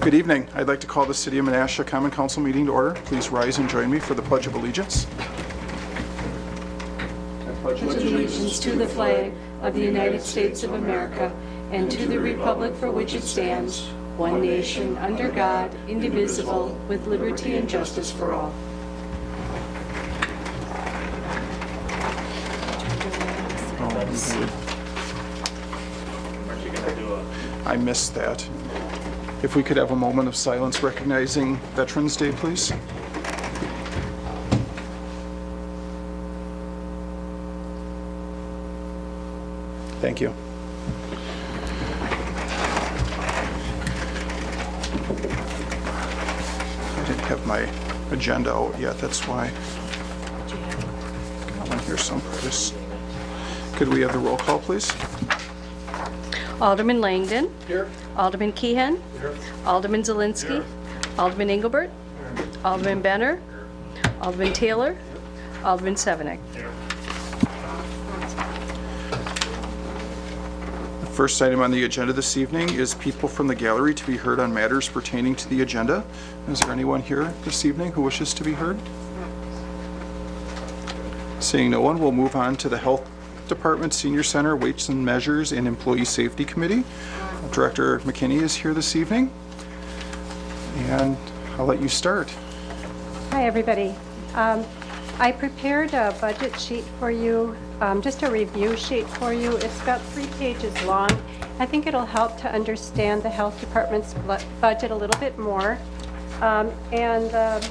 Good evening. I'd like to call the City of Menasha Common Council meeting to order. Please rise and join me for the Pledge of Allegiance. I pledge Allegiance to the flag of the United States of America and to the republic for which it stands, one nation, under God, indivisible, with liberty and justice for all. I missed that. If we could have a moment of silence recognizing Veterans Day, please. Thank you. I didn't have my agenda out yet, that's why. Got one here someplace. Could we have the roll call, please? Alderman Langdon. Here. Alderman Keehan. Here. Alderman Zielinski. Alderman Engelbert. Alderman Benner. Alderman Taylor. Alderman Sevenik. The first item on the agenda this evening is people from the gallery to be heard on matters pertaining to the agenda. Is there anyone here this evening who wishes to be heard? Seeing no one, we'll move on to the Health Department, Senior Center, Weights and Measures, and Employee Safety Committee. Director McKinney is here this evening, and I'll let you start. Hi, everybody. I prepared a budget sheet for you, just a review sheet for you. It's about 3 pages long. I think it'll help to understand the Health Department's budget a little bit more. And the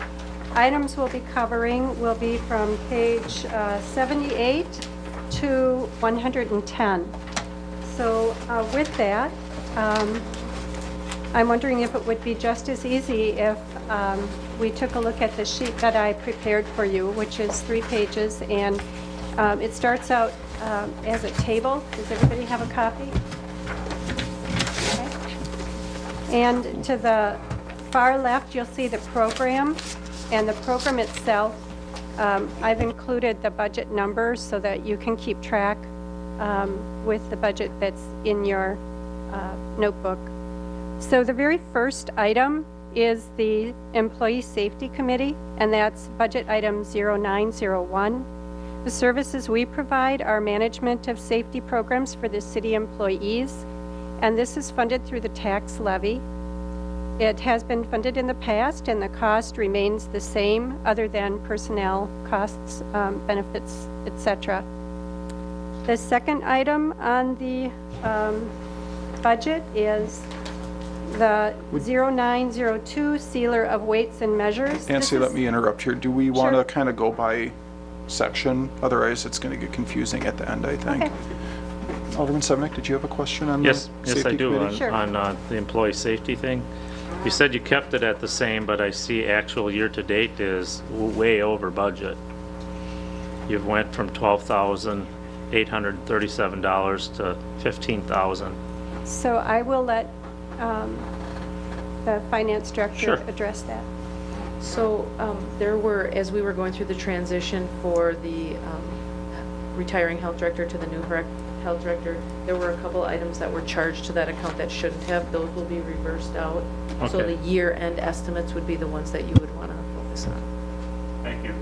items we'll be covering will be from page 78 to 110. So with that, I'm wondering if it would be just as easy if we took a look at the sheet that I prepared for you, which is 3 pages, and it starts out as a table. Does everybody have a copy? Okay. And to the far left, you'll see the program, and the program itself. I've included the budget numbers so that you can keep track with the budget that's in your notebook. So the very first item is the Employee Safety Committee, and that's budget item 0901. The services we provide are management of safety programs for the city employees, and this is funded through the tax levy. It has been funded in the past, and the cost remains the same other than personnel costs, benefits, etc. The second item on the budget is the 0902 Sealer of Weights and Measures. Nancy, let me interrupt here. Do we want to Sure. kind of go by section? Otherwise, it's going to get confusing at the end, I think. Okay. Alderman Sevenik, did you have a question on Yes, the yes, safety I do. committee? Sure. On the employee safety thing. You said you kept it at the same, but I see actual year-to-date is way over budget. You've went from $12,837 to $15,000. So I will let the finance director Sure. address that. So there were, as we were going through the transition for the retiring health director to the new health director, there were a couple items that were charged to that account that shouldn't have. Those will be reversed out. So Okay. the year-end estimates would be the ones that you would want to focus on. Thank you.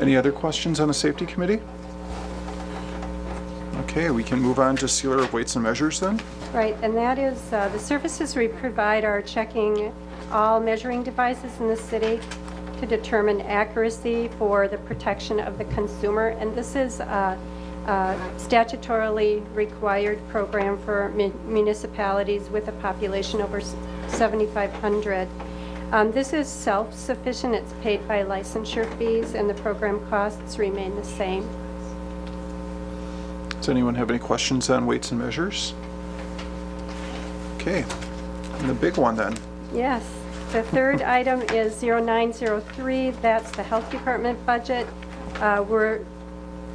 Any other questions on the safety committee? Okay, we can move on to Sealer of Weights and Measures then. Right, and that is, the services we provide are checking all measuring devices in the city to determine accuracy for the protection of the consumer. And this is a statutorily required program for municipalities with a population over 7,500. This is self-sufficient. It's paid by licensure fees, and the program costs remain the same. Does anyone have any questions on weights and measures? Okay, and the big one then. Yes. The third item is 0903. That's the Health Department budget. We're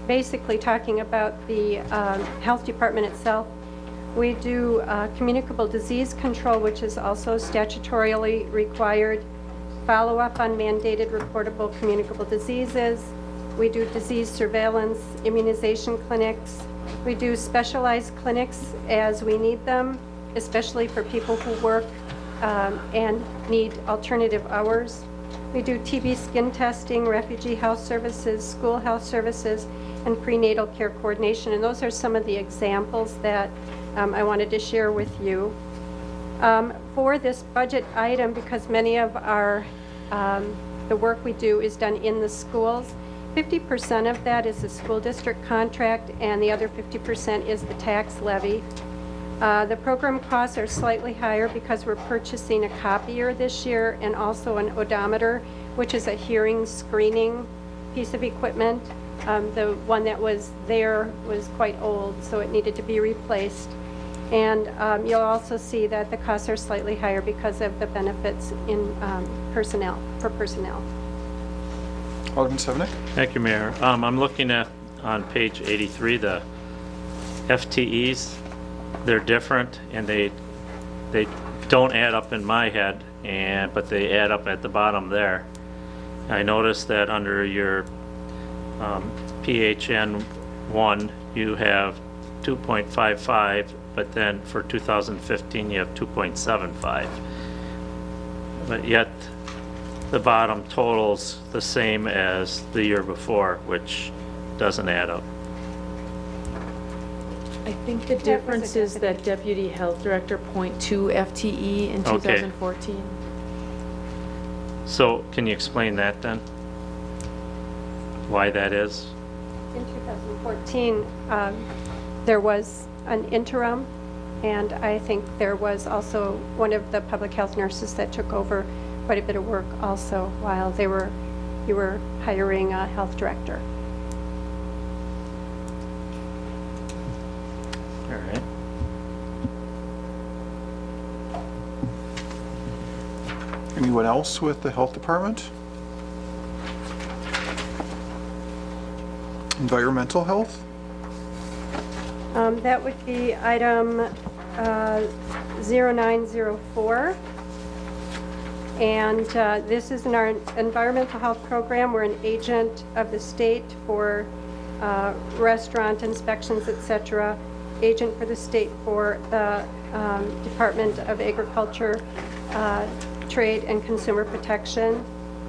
basically talking about the Health Department itself. We do communicable disease control, which is also statutorily required, follow-up on mandated reportable communicable diseases. We do disease surveillance, immunization clinics. We do specialized clinics as we need them. especially for people who work and need alternative hours. We do TB skin testing, refugee health services, school health services, and prenatal care coordination. And those are some of the examples that I wanted to share with you. For this budget item, because many of our the work we do is done in the schools, 50% of that is the school district contract, and the other 50% is the tax levy. The program costs are slightly higher because we're purchasing a copier this year and also an odometer, which is a hearing screening piece of equipment. The one that was there was quite old, so it needed to be replaced. And you'll also see that the costs are slightly higher because of the benefits in personnel. Alderman Sevenick? Thank you, Mayor. I'm looking at, on page 83, the FTEs. They're different, and they don't add up in my head, but they add up at the bottom there. I noticed that under your PHN 1, you have 2.55, but then for 2015, you have 2.75. But yet, the bottom total's the same as the year before, which doesn't add up. I think the difference is that Deputy Health Director .2 FTE in Okay. 2014. So, can you explain that then? Why that is? In 2014, there was an interim, and I think there was also one of the public health nurses that took over quite a bit of work also while you were hiring a health director. All right. Anyone else with the health department? Environmental health? That would be item 0904. And this is in our environmental health program. We're an agent of the state for restaurant inspections, etc. Agent for the state for the Department of Agriculture, Trade and Consumer Protection.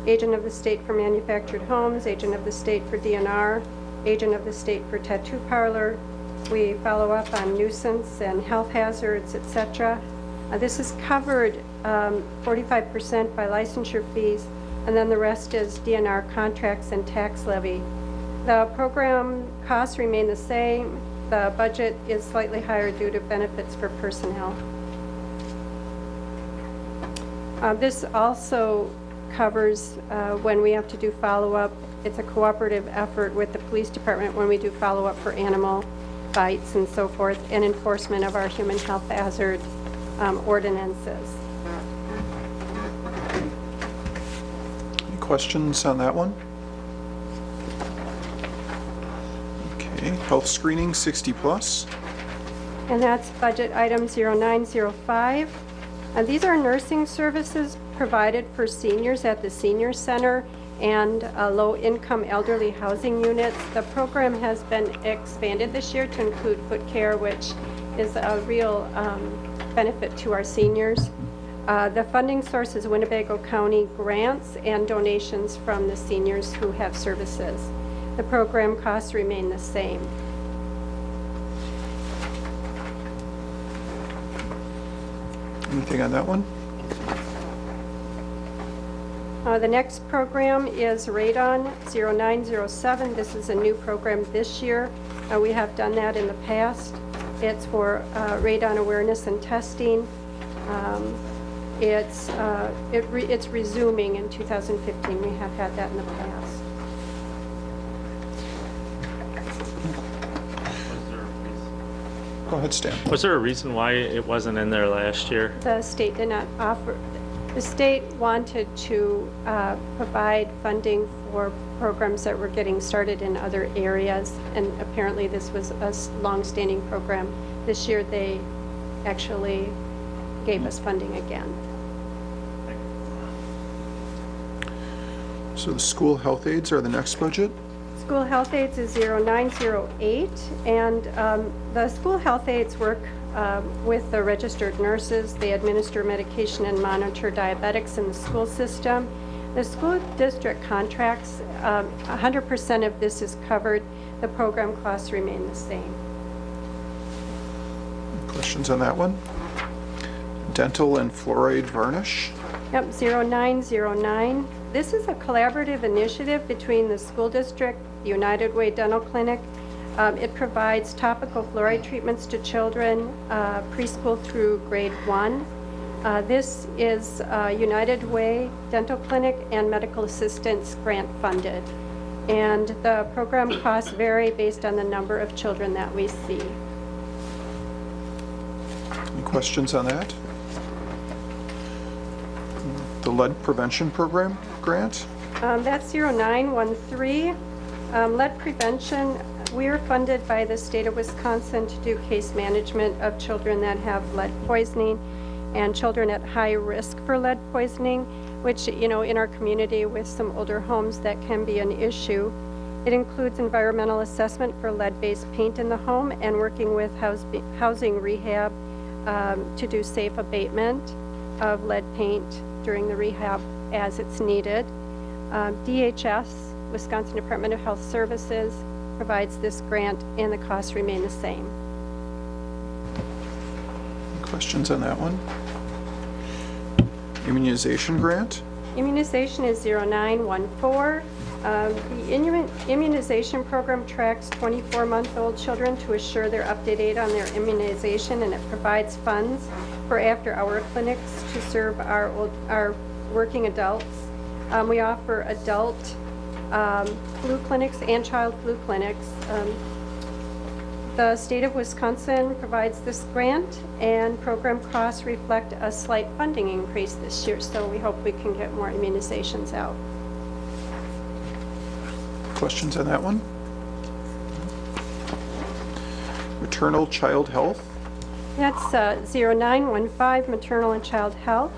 Agent of the state for manufactured homes. Agent of the state for DNR. Agent of the state for tattoo parlor. We follow up on nuisance and health hazards, etc. This is covered 45% by licensure fees, and then the rest is DNR contracts and tax levy. The program costs remain the same. The budget is slightly higher due to benefits for personnel. This also covers when we have to do follow-up. It's a cooperative effort with the police department when we do follow-up for animal bites and so forth, and enforcement of our human health hazard ordinances. Any questions on that one? Okay, health screening 60 plus. And that's budget item 0905. These are nursing services provided for seniors at the senior center and low-income elderly housing units. The program has been expanded this year to include foot care, which is a real benefit to our seniors. The funding source is Winnebago County grants and donations from the seniors who have services. The program costs remain the same. Anything on that one? The next program is Radon 0907. This is a new program this year. We have done that in the past. It's for radon awareness and testing. It's resuming in 2015. We have had that in the past. Go ahead, Stan. Was there a reason why it wasn't in there last year? The state did not offer. The state wanted to provide funding for programs that were getting started in other areas, and apparently this was a long-standing program. This year they actually gave us funding again. So the school health aides are the next budget? School health aides is 0908, and the school health aides work with the registered nurses. They administer medication and monitor diabetics in the school system. The school district contracts, 100% of this is covered. The program costs remain the same. Questions on that one? Dental and fluoride varnish. Yep, 0909. This is a collaborative initiative between the school district, the United Way Dental Clinic. It provides topical fluoride treatments to children preschool through grade 1. This is United Way Dental Clinic and medical assistance grant funded. And the program costs vary based on the number of children that we see. Any questions on that? The lead prevention program grant. That's 0913. Lead prevention, we are funded by the state of Wisconsin to do case management of children that have lead poisoning and children at high risk for lead poisoning, which, you know, in our community with some older homes, that can be an issue. It includes environmental assessment for lead-based paint in the home and working with housing rehab to do safe abatement of lead paint during the rehab as it's needed. DHS, Wisconsin Department of Health Services, provides this grant and the costs remain the same. Questions on that one? Immunization grant. Immunization is 0914. The immunization program tracks 24-month-old children to assure they're up to date on their immunization, and it provides funds for after-hour clinics to serve our working adults. We offer adult flu clinics and child flu clinics. The state of Wisconsin provides this grant, and program costs reflect a slight funding increase this year, so we hope we can get more immunizations out. Questions on that one? Maternal child health. That's 0915, Maternal and Child Health.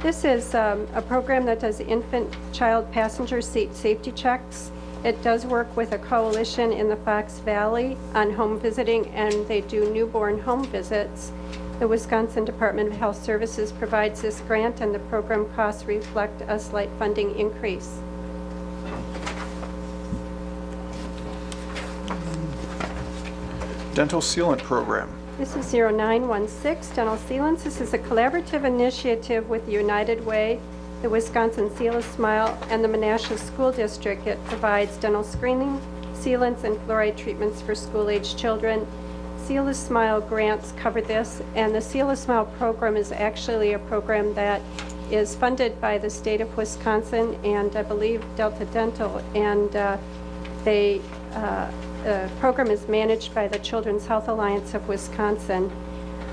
This is a program that does infant child passenger seat safety checks. It does work with a coalition in the Fox Valley on home visiting, and they do newborn home visits. The Wisconsin Department of Health Services provides this grant, and the program costs reflect a slight funding increase. Dental sealant program. This is 0916, Dental Sealants. This is a collaborative initiative with the United Way, the Wisconsin Seal a Smile, and the Menasha School District. It provides dental screening, sealants, and fluoride treatments for school-aged children. Seal a Smile grants cover this, and the Seal a Smile program is actually a program that is funded by the state of Wisconsin and I believe Delta Dental, and the program is managed by the Children's Health Alliance of Wisconsin.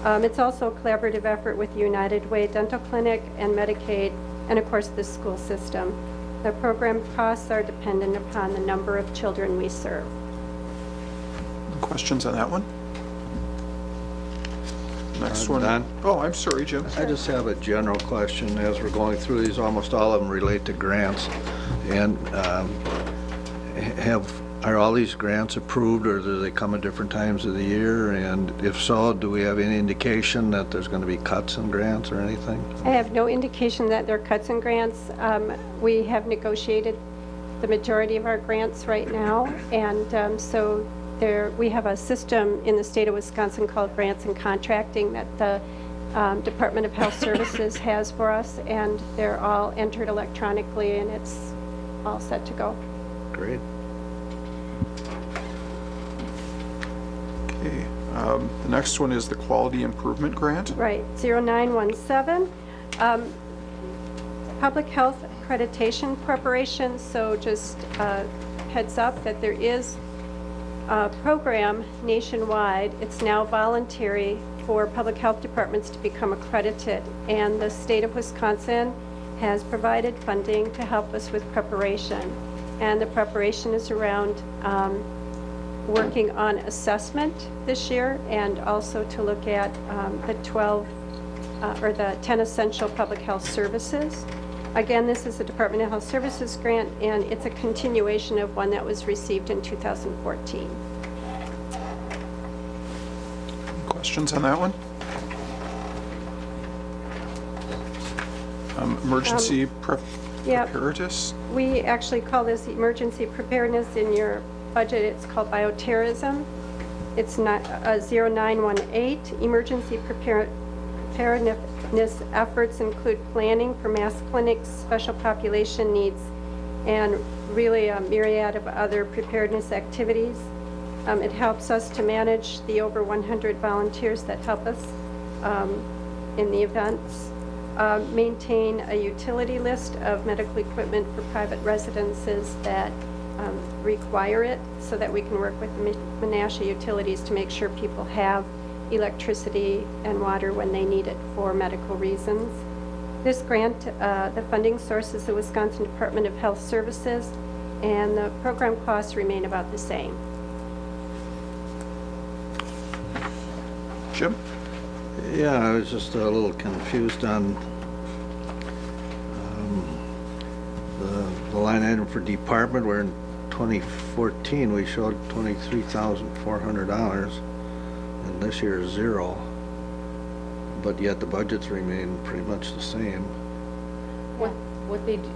It's also a collaborative effort with United Way Dental Clinic and Medicaid, and of course the school system. The program costs are dependent upon the number of children we serve. Questions on that one? Next one. Don? Oh, I'm sorry, Jim. I just have a general question as we're going through these. Almost all of them relate to grants. And are all these grants approved, or do they come at different times of the year? And if so, do we have any indication that there's going to be cuts in grants or anything? I have no indication that there are cuts in grants. We have negotiated the majority of our grants right now, and so we have a system in the state of Wisconsin called Grants and Contracting that the Department of Health Services has for us, and they're all entered electronically, and it's all set to go. Great. Okay. The next one is the Quality Improvement Grant. Right, 0917. Public Health Accreditation Corporation, so just heads up that there is a program nationwide. It's now voluntary for public health departments to become accredited, and the state of Wisconsin has provided funding to help us with preparation. And the preparation is around working on assessment this year, and also to look at the 10 essential public health services. Again, this is the Department of Health Services grant, and it's a continuation of one that was received in 2014. Questions on that one? Emergency Yep. preparedness? We actually call this emergency preparedness. In your budget, it's called bioterrorism. It's not 0918. Emergency preparedness efforts include planning for mass clinics, special population needs, and really a myriad of other preparedness activities. It helps us to manage the over 100 volunteers that help us in the events. Maintain a utility list of medical equipment for private residences that require it, so that we can work with Menasha Utilities to make sure people have electricity and water when they need it for medical reasons. This grant, the funding source is the Wisconsin Department of Health Services, and the program costs remain about the same. Jim? Yeah, I was just a little confused on the line item for department, where in 2014 we showed $23,400, and this year is zero, but yet the budgets remain pretty much the same. What they do,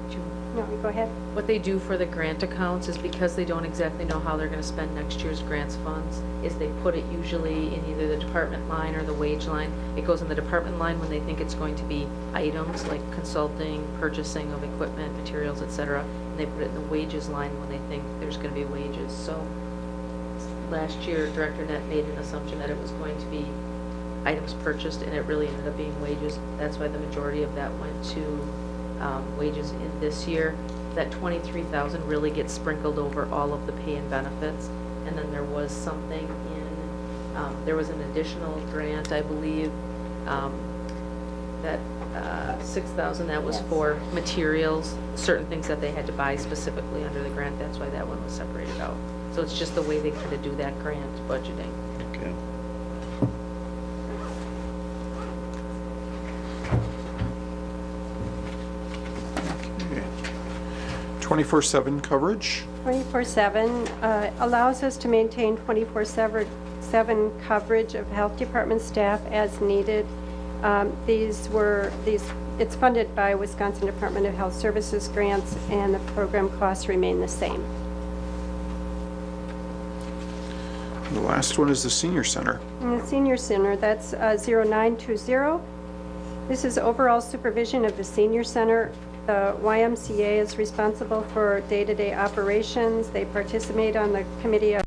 No, go ahead. what they do for the grant accounts is, because they don't exactly know how they're gonna spend next year's grants funds, is they put it usually in either the department line or the wage line. It goes in the department line when they think it's going to be items like consulting, purchasing of equipment, materials, etc. And they put it in the wages line when they think there's gonna be wages. So last year, Director Net made an assumption that it was going to be items purchased, and it really ended up being wages. That's why the majority of that went to wages in this year. That 23,000 really gets sprinkled over all of the pay and benefits, and then there was something in, there was an additional grant, I believe, that 6,000, that was Yes. for materials, certain things that they had to buy specifically under the grant. That's why that one was separated out. So it's just the way they kind of do that grant budgeting. Okay. 24/7 coverage? 24/7 allows us to maintain 24/7 coverage of health department staff as needed. It's funded by Wisconsin Department of Health Services grants, and the program costs remain the same. The last one is the senior center. In the senior center, that's 0920. This is overall supervision of the senior center. The YMCA is responsible for day-to-day operations. They participate on the committee of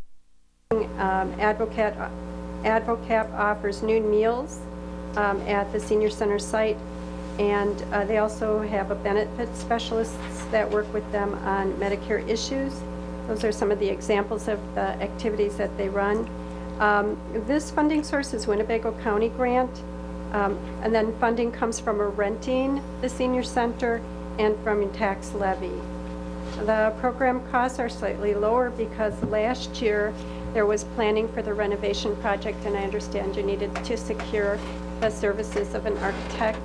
Advocap offers noon meals at the senior center site, and they also have a benefit specialists that work with them on Medicare issues. Those are some of the examples of the activities that they run. This funding source is Winnebago County grant, and then funding comes from renting the senior center and from tax levy. The program costs are slightly lower because last year there was planning for the renovation project, and I understand you needed to secure the services of an architect,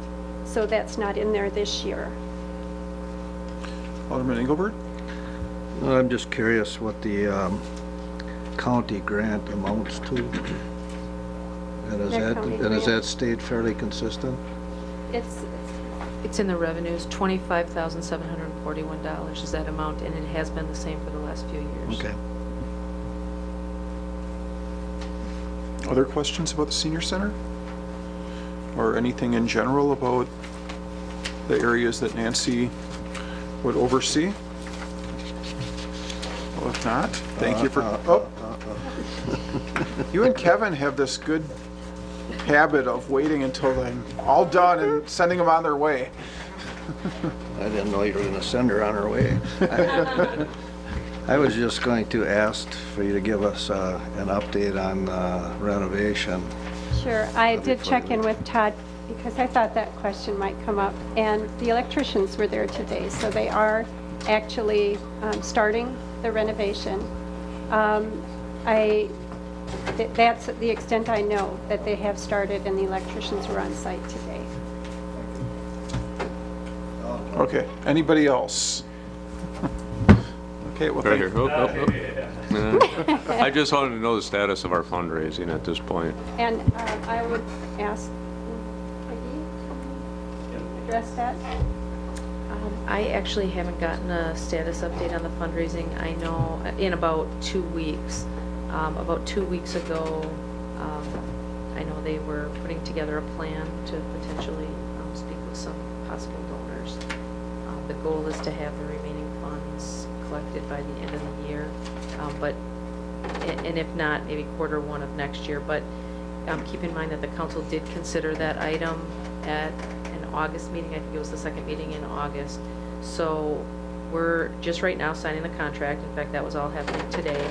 so that's not in there this year. Alderman Engelbert? I'm just curious what the county grant amounts to. And is The that, county and has grant. that stayed fairly consistent? It's in the revenues, $25,741 is that amount, and it has been the same for the last few years. Okay. Other questions about the senior center? Or anything in general about the areas that Nancy would oversee? Well, if not, thank you for, you and Kevin have this good habit of waiting until I'm all done and sending them on their way. I didn't know you were gonna send her on her way. I was just going to ask for you to give us an update on renovation. Sure, I did check in with Todd because I thought that question might come up, and the electricians were there today, so they are actually starting the renovation. That's the extent I know, that they have started and the electricians were on site today. Okay, anybody else? Okay, well, Right thank here. I just wanted to know the status of our fundraising at this point. And I would ask Peggy to address that. I actually haven't gotten a status update on the fundraising. I know in about 2 weeks, about 2 weeks ago, I know they were putting together a plan to potentially speak with some possible donors. The goal is to have the remaining funds collected by the end of the year, and if not, maybe Q1 of next year. But keep in mind that the council did consider that item at an August meeting. I think it was the second meeting in August. So we're just right now signing the contract. In fact, that was all happening today.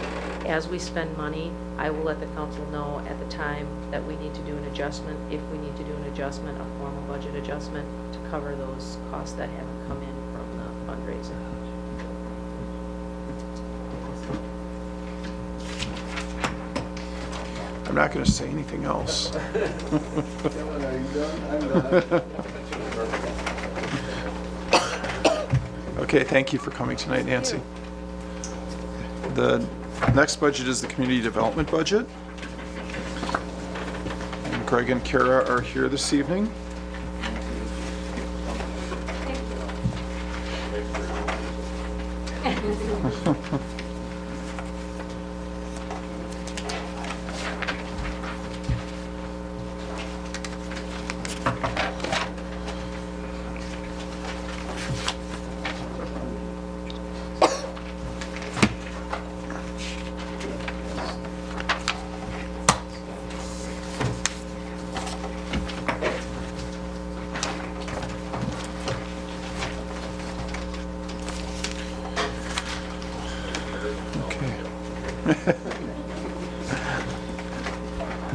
As we spend money, I will let the council know at the time that we need to do an adjustment, if we need to do an adjustment, a formal budget adjustment, to cover those costs that haven't come in from the fundraising. I'm not going to say anything else. Kevin, are you done? I'm done. Okay, thank you for coming tonight, Nancy. The next budget is the community development budget. And Greg and Kara are here this evening.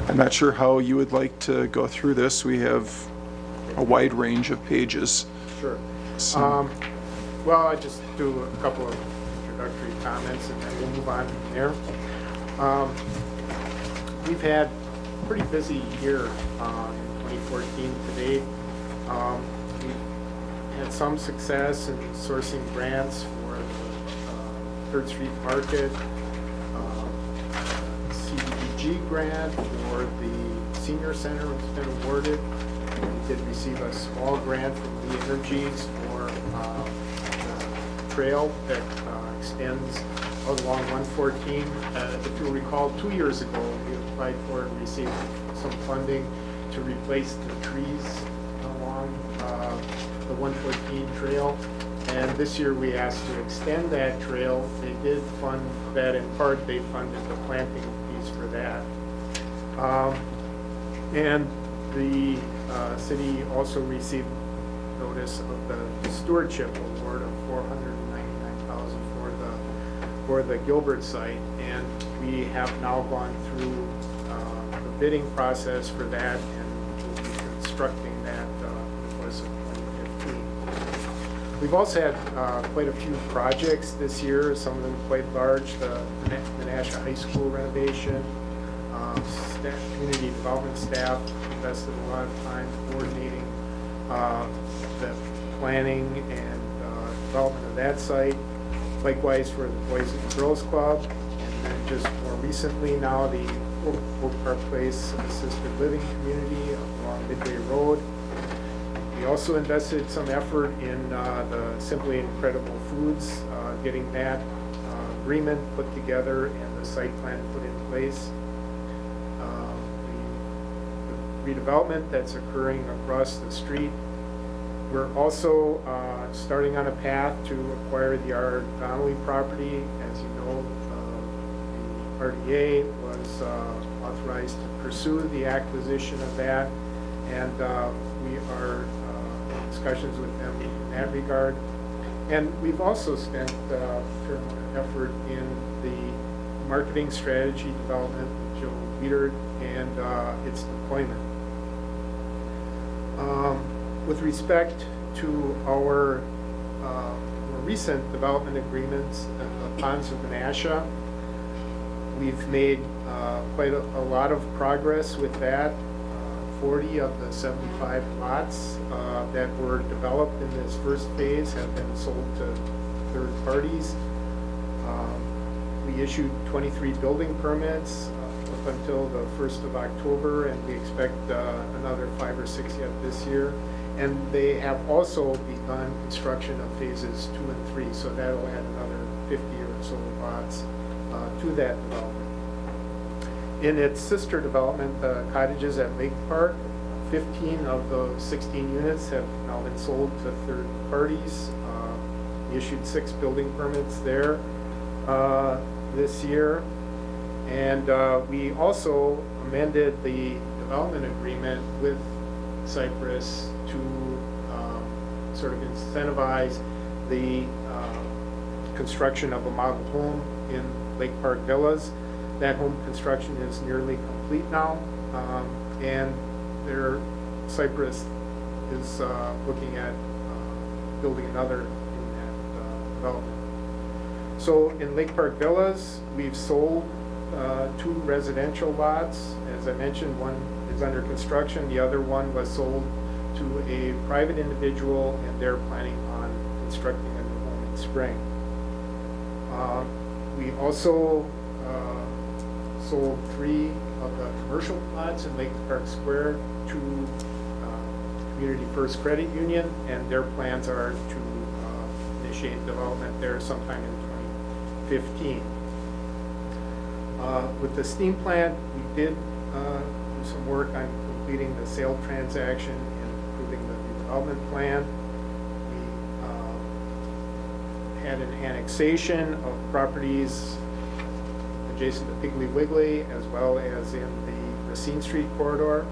I'm not sure how you would like to go through this. We have a wide range of pages. Sure. So- Well, I just do a couple of introductory comments and then we'll move on from there. We've had a pretty busy year in 2014 to date. We've had some success in sourcing grants for the 3rd Street Market, CDBG grant for the senior center has been awarded. We did receive a small grant from Lee Energies for the trail that extends out along 114. If you'll recall, 2 years ago, we applied for and received some funding to replace the trees along the 114 trail. And this year we asked to extend that trail. They did fund that in part. They funded the planting piece for that. And the city also received notice of the stewardship award of $499,000 for the Gilbert site, and we have now gone through the bidding process for that, and we'll be constructing that in the course of 2015. We've also had quite a few projects this year, some of them quite large. The Menasha High School renovation, community development staff invested a lot of time coordinating the planning and development of that site. Likewise for the Boys and Girls Club, and then just more recently now the Oak Park Place Assisted Living Community along Midway Road. We also invested some effort in the Simply Incredible Foods, getting that agreement put together and the site plan put in place. The redevelopment that's occurring across the street. We're also starting on a path to acquire the Denali property. As you know, the RDA was authorized to pursue the acquisition of that, and we are in discussions with them in that regard. And we've also spent a fair amount of effort in the marketing strategy development with Joe Wietert and its deployment. With respect to our more recent development agreements, the ponds of Menasha, we've made quite a lot of progress with that. 40 of the 75 lots that were developed in this first phase have been sold to third parties. We issued 23 building permits up until the 1st of October, and we expect another 5 or 6 yet this year. And they have also begun construction of phases 2 and 3, so that'll add another 50 or so lots to that development. In its sister development, the cottages at Lake Park, 15 of the 16 units have now been sold to third parties. We issued 6 building permits there this year. And we also amended the development agreement with Cypress to sort of incentivize the construction of a model home in Lake Park Villas. That home construction is nearly complete now, and Cypress is looking at building another in that development. So in Lake Park Villas, we've sold 2 residential lots. As I mentioned, one is under construction. The other one was sold to a private individual, and they're planning on constructing a new home in spring. We also sold 3 of the commercial lots in Lake Park Square to Community First Credit Union, and their plans are to initiate development there sometime in 2015. With the steam plant, we did do some work on completing the sale transaction and approving the redevelopment plan. We had an annexation of properties adjacent to Piggly Wiggly, as well as in the Racine Street corridor.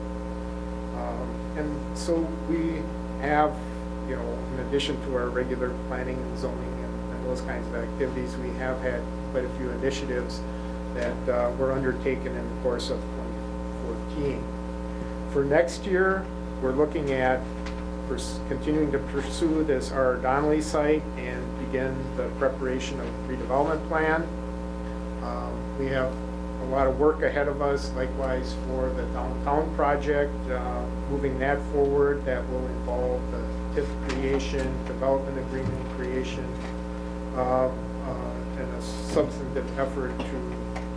And so we have, you know, in addition to our regular planning and zoning and those kinds of activities, we have had quite a few initiatives that were undertaken in the course of 2014. For next year, we're looking at continuing to pursue this our Denali site and begin the preparation of the redevelopment plan. We have a lot of work ahead of us, likewise for the downtown project, moving that forward. That will involve the TIF creation, development agreement creation, and a substantive effort to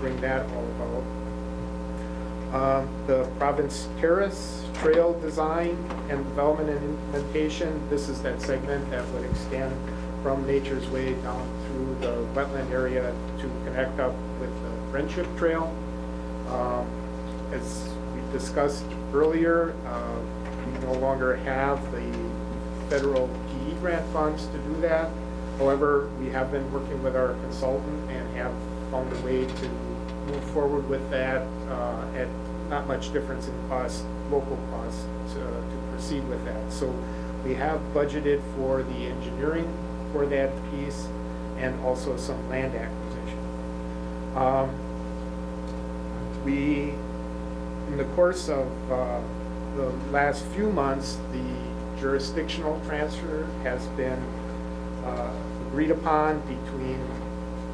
bring that all about. The Province Terrace trail design and development and implementation. This is that segment that would extend from Nature's Way down through the wetland area to connect up with the Friendship Trail. As we discussed earlier, we no longer have the federal PE grant funds to do that. However, we have been working with our consultant and have found a way to move forward with that at not much difference in cost, local costs, to proceed with that. So we have budgeted for the engineering for that piece and also some land acquisition. In the course of the last few months, the jurisdictional transfer has been agreed upon between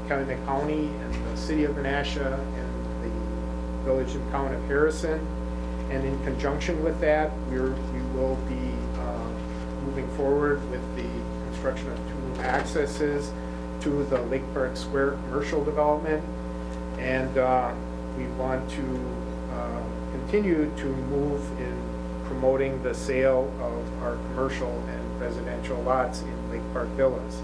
Calumet County and the City of Menasha and the Village and Town of Harrison. And in conjunction with that, we will be moving forward with the construction of 2 accesses to the Lake Park Square commercial development. And we want to continue to move in promoting the sale of our commercial and residential lots in Lake Park Villas.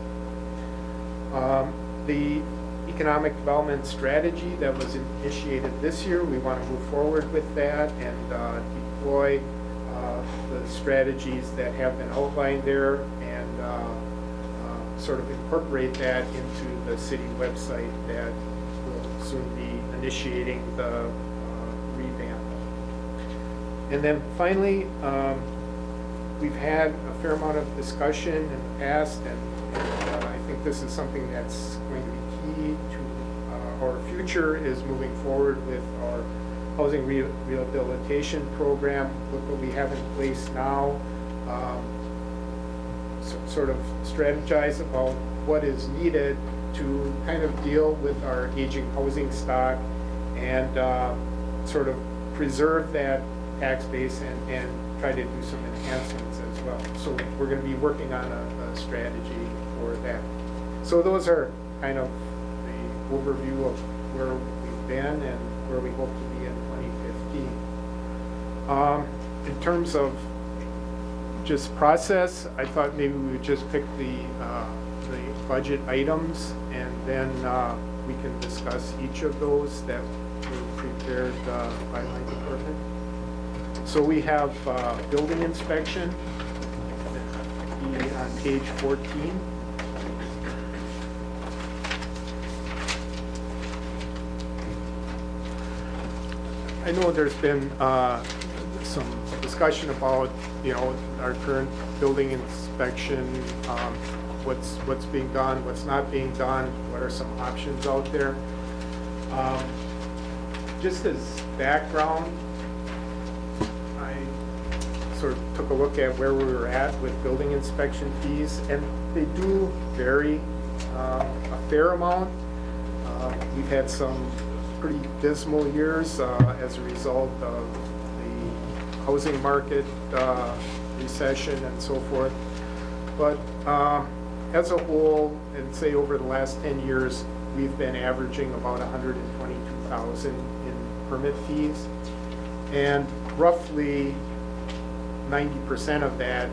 The economic development strategy that was initiated this year, we want to move forward with that and deploy the strategies that have been outlined there and sort of incorporate that into the city website that will soon be initiating the revamp. And then finally, we've had a fair amount of discussion in the past, and I think this is something that's going to be key to our future, is moving forward with our housing rehabilitation program. Look what we have in place now, sort of strategize about what is needed to kind of deal with our aging housing stock and sort of preserve that tax base and try to do some enhancements as well. So we're going to be working on a strategy for that. So those are kind of the overview of where we've been and where we hope to be in 2015. In terms of just process, I thought maybe we would just pick the budget items, and then we can discuss each of those that were prepared by my department. So we have building inspection on page 14. I know there's been some discussion about, our current building inspection, what's being done, what's not being done, what are some options out there. Just as background, I sort of took a look at where we were at with building inspection fees, and they do vary a fair amount. We've had some pretty dismal years as a result of the housing market recession and so forth. But as a whole, and say over the last 10 years, we've been averaging about $122,000 in permit fees, and roughly 90% of that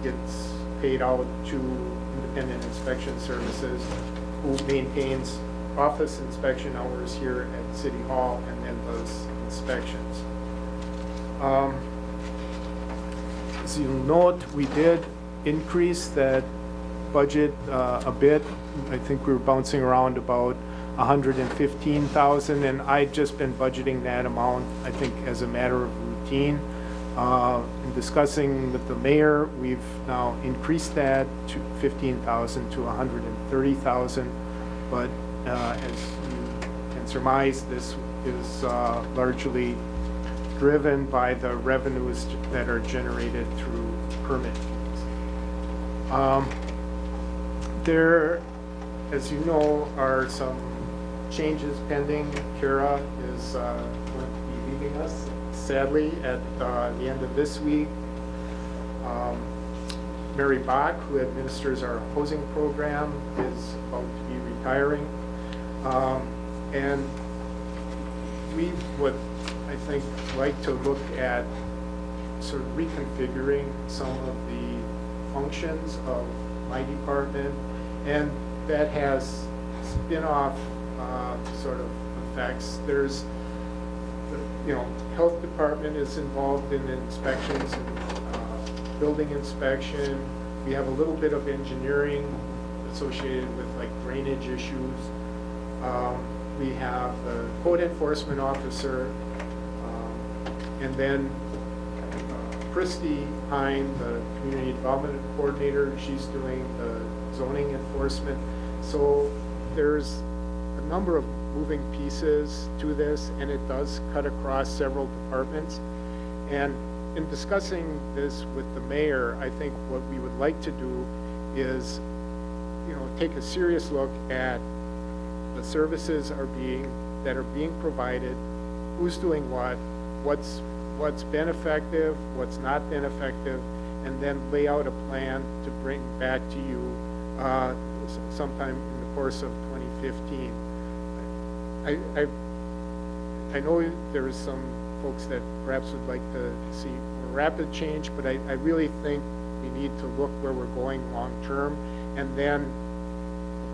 gets paid out to independent inspection services, who maintains office inspection hours here at City Hall and then does inspections. As you'll note, we did increase that budget a bit. I think we were bouncing around about $115,000, and I'd just been budgeting that amount, I think, as a matter of routine. In discussing with the mayor, we've now increased that to $15,000 to $130,000, but as you can surmise, this is largely driven by the revenues that are generated through permit fees. There, as you know, are some changes pending. Kara is going to be leaving us, sadly, at the end of this week. Mary Bach, who administers our housing program, is about to be retiring. And we would, I think, like to look at sort of reconfiguring some of the functions of my department, and that has spin-off sort of effects. There's, health department is involved in inspections and building inspection. We have a little bit of engineering associated with like drainage issues. We have the code enforcement officer, and then Christy Hine, the community development coordinator, she's doing the zoning enforcement. So there's a number of moving pieces to this, and it does cut across several departments. And in discussing this with the mayor, I think what we would like to do is, take a serious look at the services that are being provided, who's doing what's been effective, what's not been effective, and then lay out a plan to bring back to you sometime in the course of 2015. I know there's some folks that perhaps would like to see more rapid change, but I really think we need to look where we're going long term, and then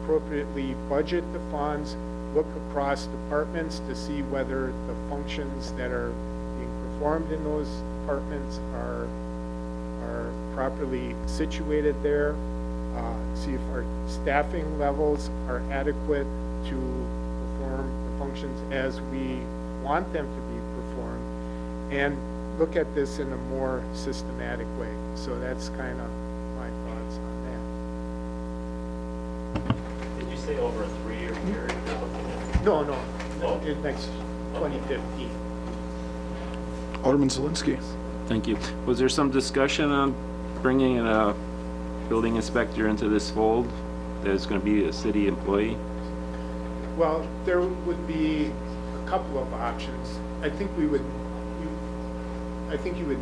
appropriately budget the funds, look across departments to see whether the functions that are being performed in those departments are properly situated there, see if our staffing levels are adequate to perform the functions as we want them to be performed, and look at this in a more systematic way. So that's kind of my thoughts on that. Did you say over a 3-year period you're looking at? No, Oh. in next 2015. Alderman Zelinski. Thank you. Was there some discussion on bringing a building inspector into this fold that is going to be a city employee? Well, there would be a couple of options. I think you would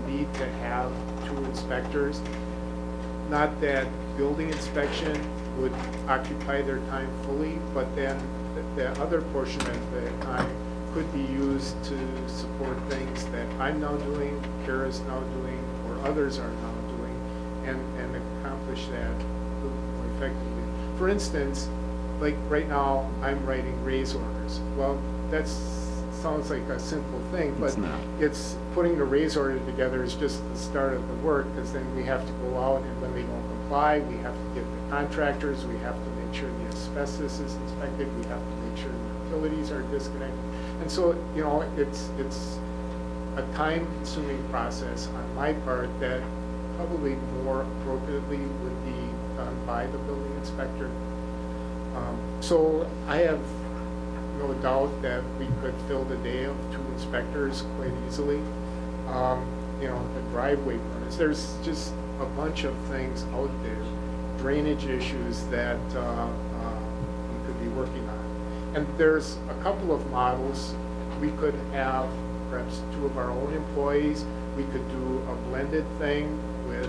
need to have 2 inspectors. Not that building inspection would occupy their time fully, but then the other portion of the time could be used to support things that I'm now doing, Kara's now doing, or others are now doing and accomplish that more effectively. For instance, like right now, I'm writing raise orders. Well, sounds like a simple thing, but It's not. it's putting the raise order together is just the start of the work, because then we have to go out, and when they don't comply, we have to get the contractors, we have to make sure the asbestos is inspected, we have to make sure the utilities are disconnected. And so, you know, it's a time-consuming process on my part that probably more appropriately would be done by the building inspector. So I have no doubt that we could fill the day of 2 inspectors quite easily. You know, the driveway permits, there's just a bunch of things out there, drainage issues that we could be working on. And there's a couple of models. We could have perhaps 2 of our own employees. We could do a blended thing with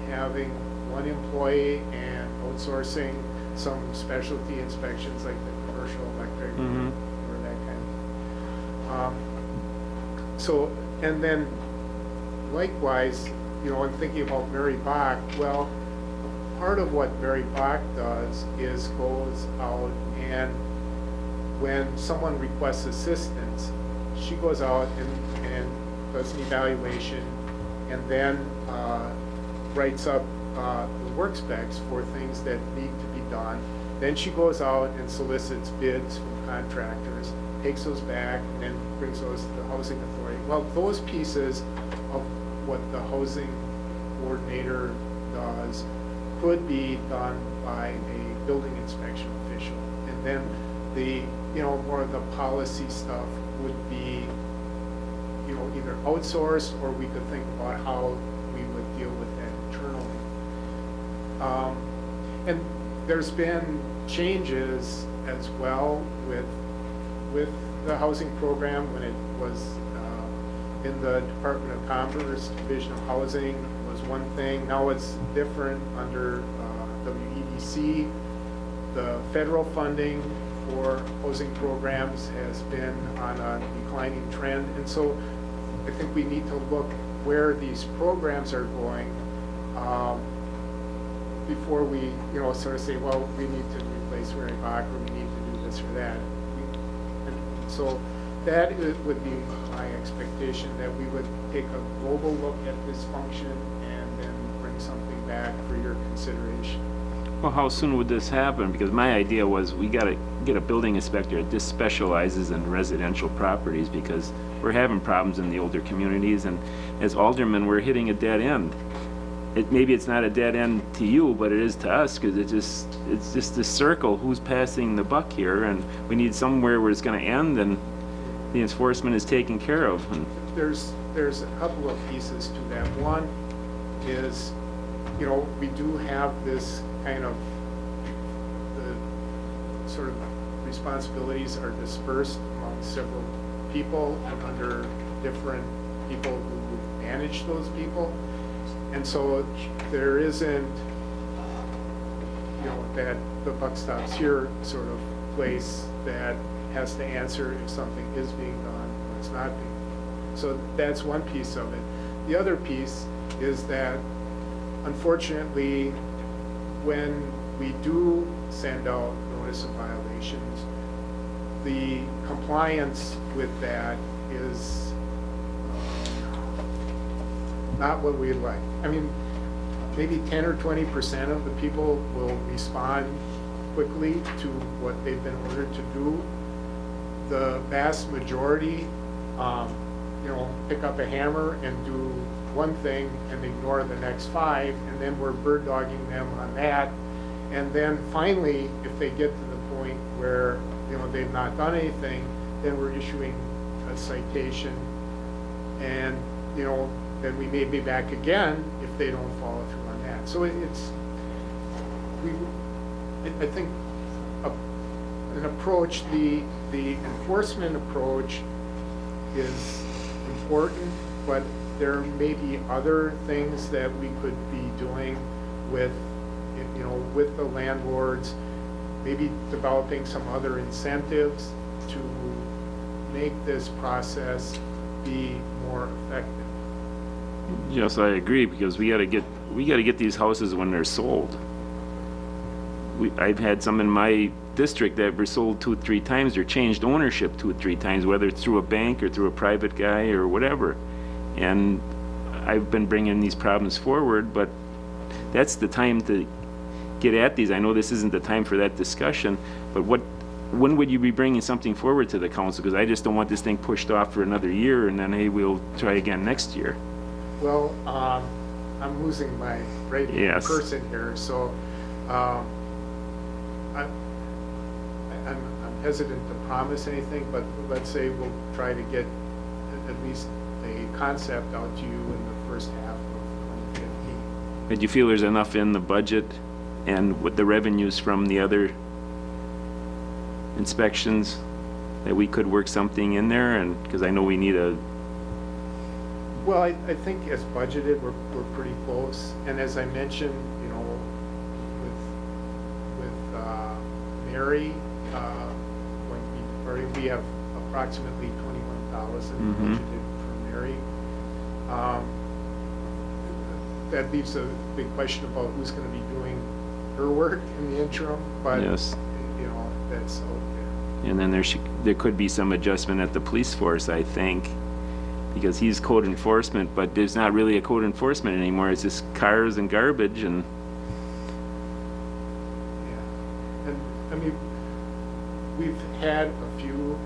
having 1 employee and outsourcing some specialty inspections like the commercial electric or that kind of. So, and then likewise, you know, I'm thinking about Mary Bach. Well, part of what Mary Bach does is goes out, and when someone requests assistance, she goes out and does an evaluation, and then writes up the work specs for things that need to be done. Then she goes out and solicits bids from contractors, takes those back, and then brings those to the housing authority. Well, those pieces of what the housing coordinator does could be done by a building inspection official. And then the, you know, more of the policy stuff would be, you know, either outsourced, or we could think about how we would deal with that internally. And there's been changes as well with the housing program when it was in the Department of Commerce, Division of Housing was one thing. Now it's different under WEDC. The federal funding for housing programs has been on a declining trend. And so I think we need to look where these programs are going before we, you know, sort of say, well, we need to replace Mary Bach, or we need to do this or that. And so that would be my expectation, that we would take a global look at this function and then bring something back for your consideration. Well, how soon would this happen? Because my idea was we got to get a building inspector that just specializes in residential properties, because we're having problems in the older communities, and as aldermen, we're hitting a dead end. Maybe it's not a dead end to you, but it is to us, because it's just this circle. Who's passing the buck here? And we need somewhere where it's going to end, and the enforcement is taken care of. And there's a couple of pieces to that. One is, you know, we do have this kind of, the sort of responsibilities are dispersed among several people and under different people who manage those people. And so there isn't, you know, that the buck stops here sort of place that has to answer if something is being done or it's not being done. So that's one piece of it. The other piece is that, unfortunately, when we do send out notice of violations, the compliance with that is not what we'd like. I mean, maybe 10 or 20% of the people will respond quickly to what they've been ordered to do. The vast majority, you know, pick up a hammer and do one thing and ignore the next 5, and then we're bird dogging them on that. And then finally, if they get to the point where, you know, they've not done anything, then we're issuing a citation, and, you know, then we may be back again if they don't follow through on that. So I think an approach, the enforcement approach is important, but there may be other things that we could be doing with, you know, with the landlords, maybe developing some other incentives to make this process be more effective. Yes, I agree, because we gotta get these houses when they're sold. I've had some in my district that were sold 2-3 times, or changed ownership 2-3 times, whether it's through a bank or through a private guy or whatever. And I've been bringing these problems forward, but that's the time to get at these. I know this isn't the time for that discussion, but when would you be bringing something forward to the council? Because I just don't want this thing pushed off for another year and then, hey, we'll try again next year. Well, I'm losing my right Yes. person here, so I'm hesitant to promise anything, but let's say we'll try to get at least a concept out to you in the first half of 2015. But you feel there's enough in the budget and with the revenues from the other inspections that we could work something in there? And because I know we need a, Well, I think as budgeted, we're pretty close. And as I mentioned, you know, with Mary, we have approximately 21,000 budgeted for Mary. That leaves a big question about who's going to be doing her work in the interim, but yes. you know, that's out there. And then there could be some adjustment at the police force, I think, because he's code enforcement, but there's not really a code enforcement anymore. It's just cars and garbage and. Yeah, and I mean, we've had a few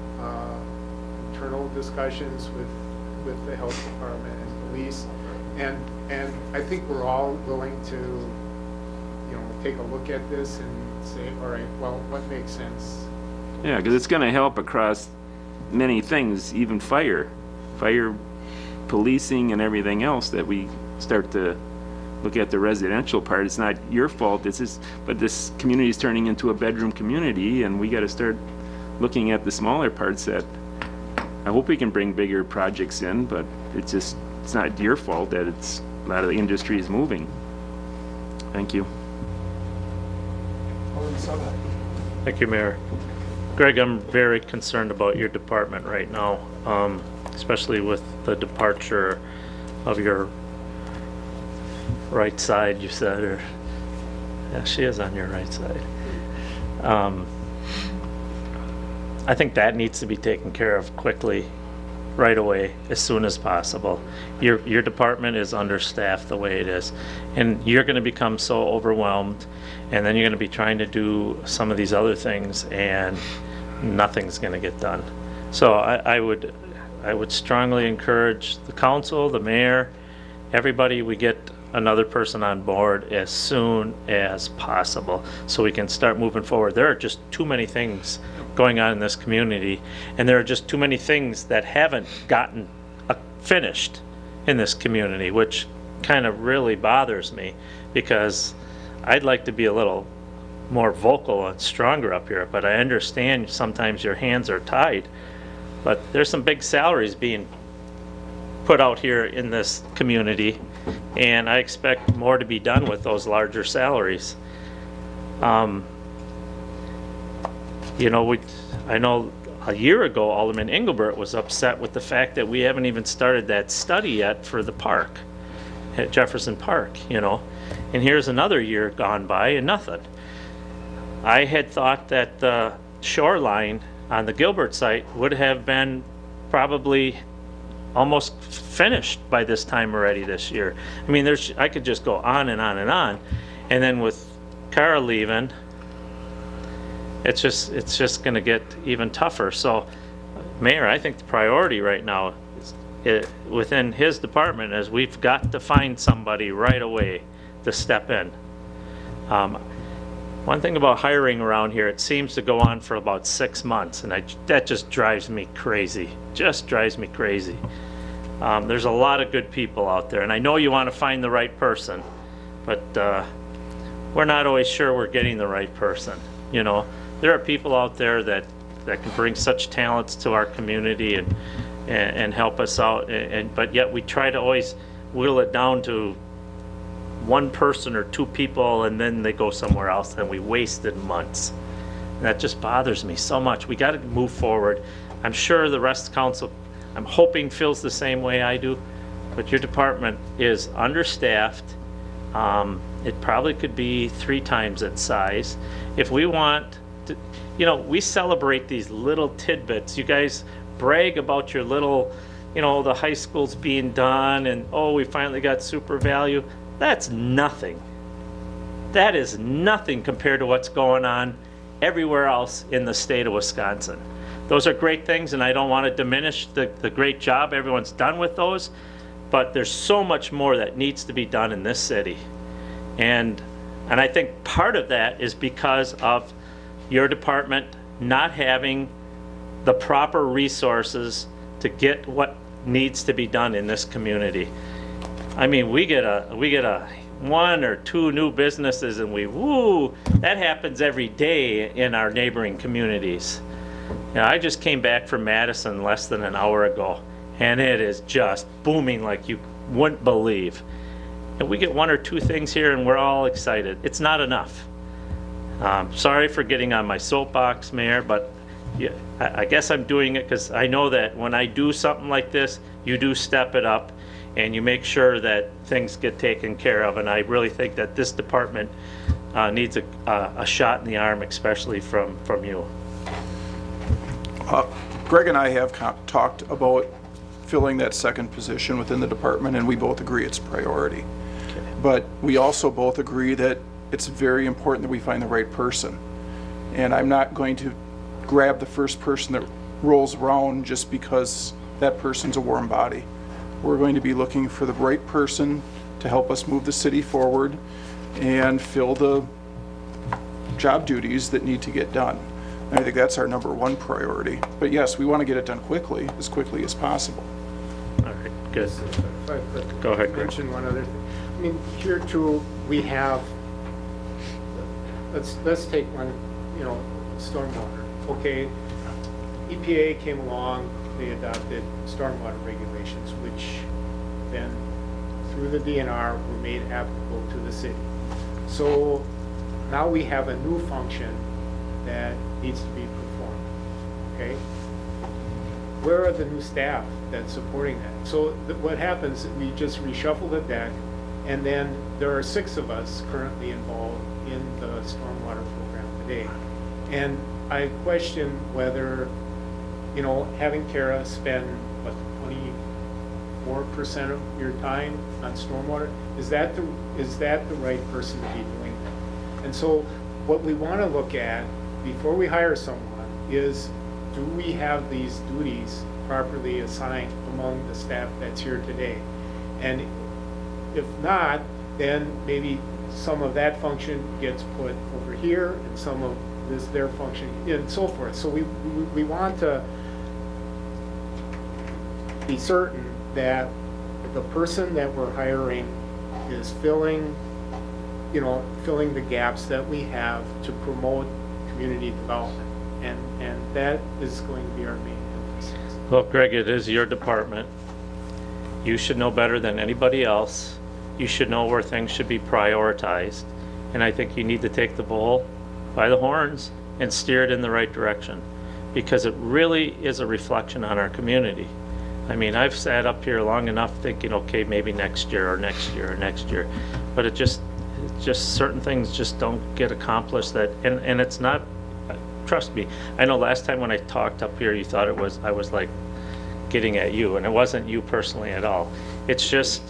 internal discussions with the health department and police, and I think we're all willing to, you know, take a look at this and say, all right, well, what makes sense? Yeah, because it's going to help across many things, even fire, policing and everything else, that we start to look at the residential part. It's not your fault, but this community is turning into a bedroom community, and we got to start looking at the smaller parts that I hope we can bring bigger projects in, but it's not your fault that a lot of the industry is moving. Thank you. Thank you, Mayor. Greg, I'm very concerned about your department right now, especially with the departure of your right side, you said, or, yeah, she is on your right side. I think that needs to be taken care of quickly, right away, as soon as possible. Your department is understaffed the way it is, and you're going to become so overwhelmed, and then you're going to be trying to do some of these other things, and nothing's going to get done. So I would strongly encourage the council, the mayor, everybody, we get another person on board as soon as possible so we can start moving forward. There are just too many things going on in this community, and there are just too many things that haven't gotten finished in this community, which kind of really bothers me, because I'd like to be a little more vocal and stronger up here, but I understand sometimes your hands are tied. But there's some big salaries being put out here in this community, and I expect more to be done with those larger salaries. You know, I know a year ago Alderman Engelbert was upset with the fact that we haven't even started that study yet for the park at Jefferson Park, you know, and here's another year gone by and nothing. I had thought that the shoreline on the Gilbert site would have been probably almost finished by this time already this year. I mean, I could just go on and on and on, and then with Kara leaving, it's just going to get even tougher. So, Mayor, I think the priority right now is within his department is we've got to find somebody right away to step in. One thing about hiring around here, it seems to go on for about 6 months, and that just drives me crazy. Just drives me crazy. There's a lot of good people out there, and I know you want to find the right person, but we're not always sure we're getting the right person. You know, there are people out there that can bring such talents to our community and help us out, but yet we try to always whittle it down to one person or two people, and then they go somewhere else, and we wasted months. And that just bothers me so much. We got to move forward. I'm sure the rest of the council, I'm hoping, feels the same way I do, but your department is understaffed. It probably could be 3 times its size. If we want to, we celebrate these little tidbits. You guys brag about your little, the high school's being done and, oh, we finally got super value. That's nothing. That is nothing compared to what's going on everywhere else in the state of Wisconsin. Those are great things, and I don't want to diminish the great job everyone's done with those, but there's so much more that needs to be done in this city. And I think part of that is because of your department not having the proper resources to get what needs to be done in this community. I mean, we get a 1 or 2 new businesses and that happens every day in our neighboring communities. I just came back from Madison less than an hour ago, and it is just booming like you wouldn't believe. And we get 1 or 2 things here and we're all excited. It's not enough. Sorry for getting on my soapbox, Mayor, but yeah, I guess I'm doing it because I know that when I do something like this, you do step it up and you make sure that things get taken care of. And I really think that this department needs a shot in the arm, especially from you. Greg and I have talked about filling that second position within the department, and we both agree it's a priority. Okay. But we also both agree that it's very important that we find the right person. And I'm not going to grab the first person that rolls around just because that person's a warm body. We're going to be looking for the right person to help us move the city forward and fill the job duties that need to get done. And I think that's our number 1 priority. But yes, we want to get it done quickly as possible. All right, good. If I could Go ahead, Greg. mention one other thing. I mean, here too, we have, let's take one, stormwater. Okay, EPA came along, they adopted stormwater regulations, which then through the DNR were made applicable to the city. So now we have a new function that needs to be performed, okay? Where are the new staff that's supporting that? So what happens, we just reshuffle the deck, and then there are 6 of us currently involved in the stormwater program today. And I question whether, having Kara spend, 24% of your time on stormwater, is that the right person to be doing that? And so what we want to look at before we hire someone is, do we have these duties properly assigned among the staff that's here today? And if not, then maybe some of that function gets put over here and some of their function and so forth. So we want to be certain that the person that we're hiring is filling the gaps that we have to promote community development. And that is going to be our main emphasis. Well, Greg, it is your department. You should know better than anybody else. You should know where things should be prioritized. And I think you need to take the bull by the horns and steer it in the right direction, because it really is a reflection on our community. I mean, I've sat up here long enough thinking, okay, maybe next year or next year or next year, but it just certain things just don't get accomplished. And it's not, trust me, I know last time when I talked up here, you thought I was like getting at you, and it wasn't you personally at all. It's just,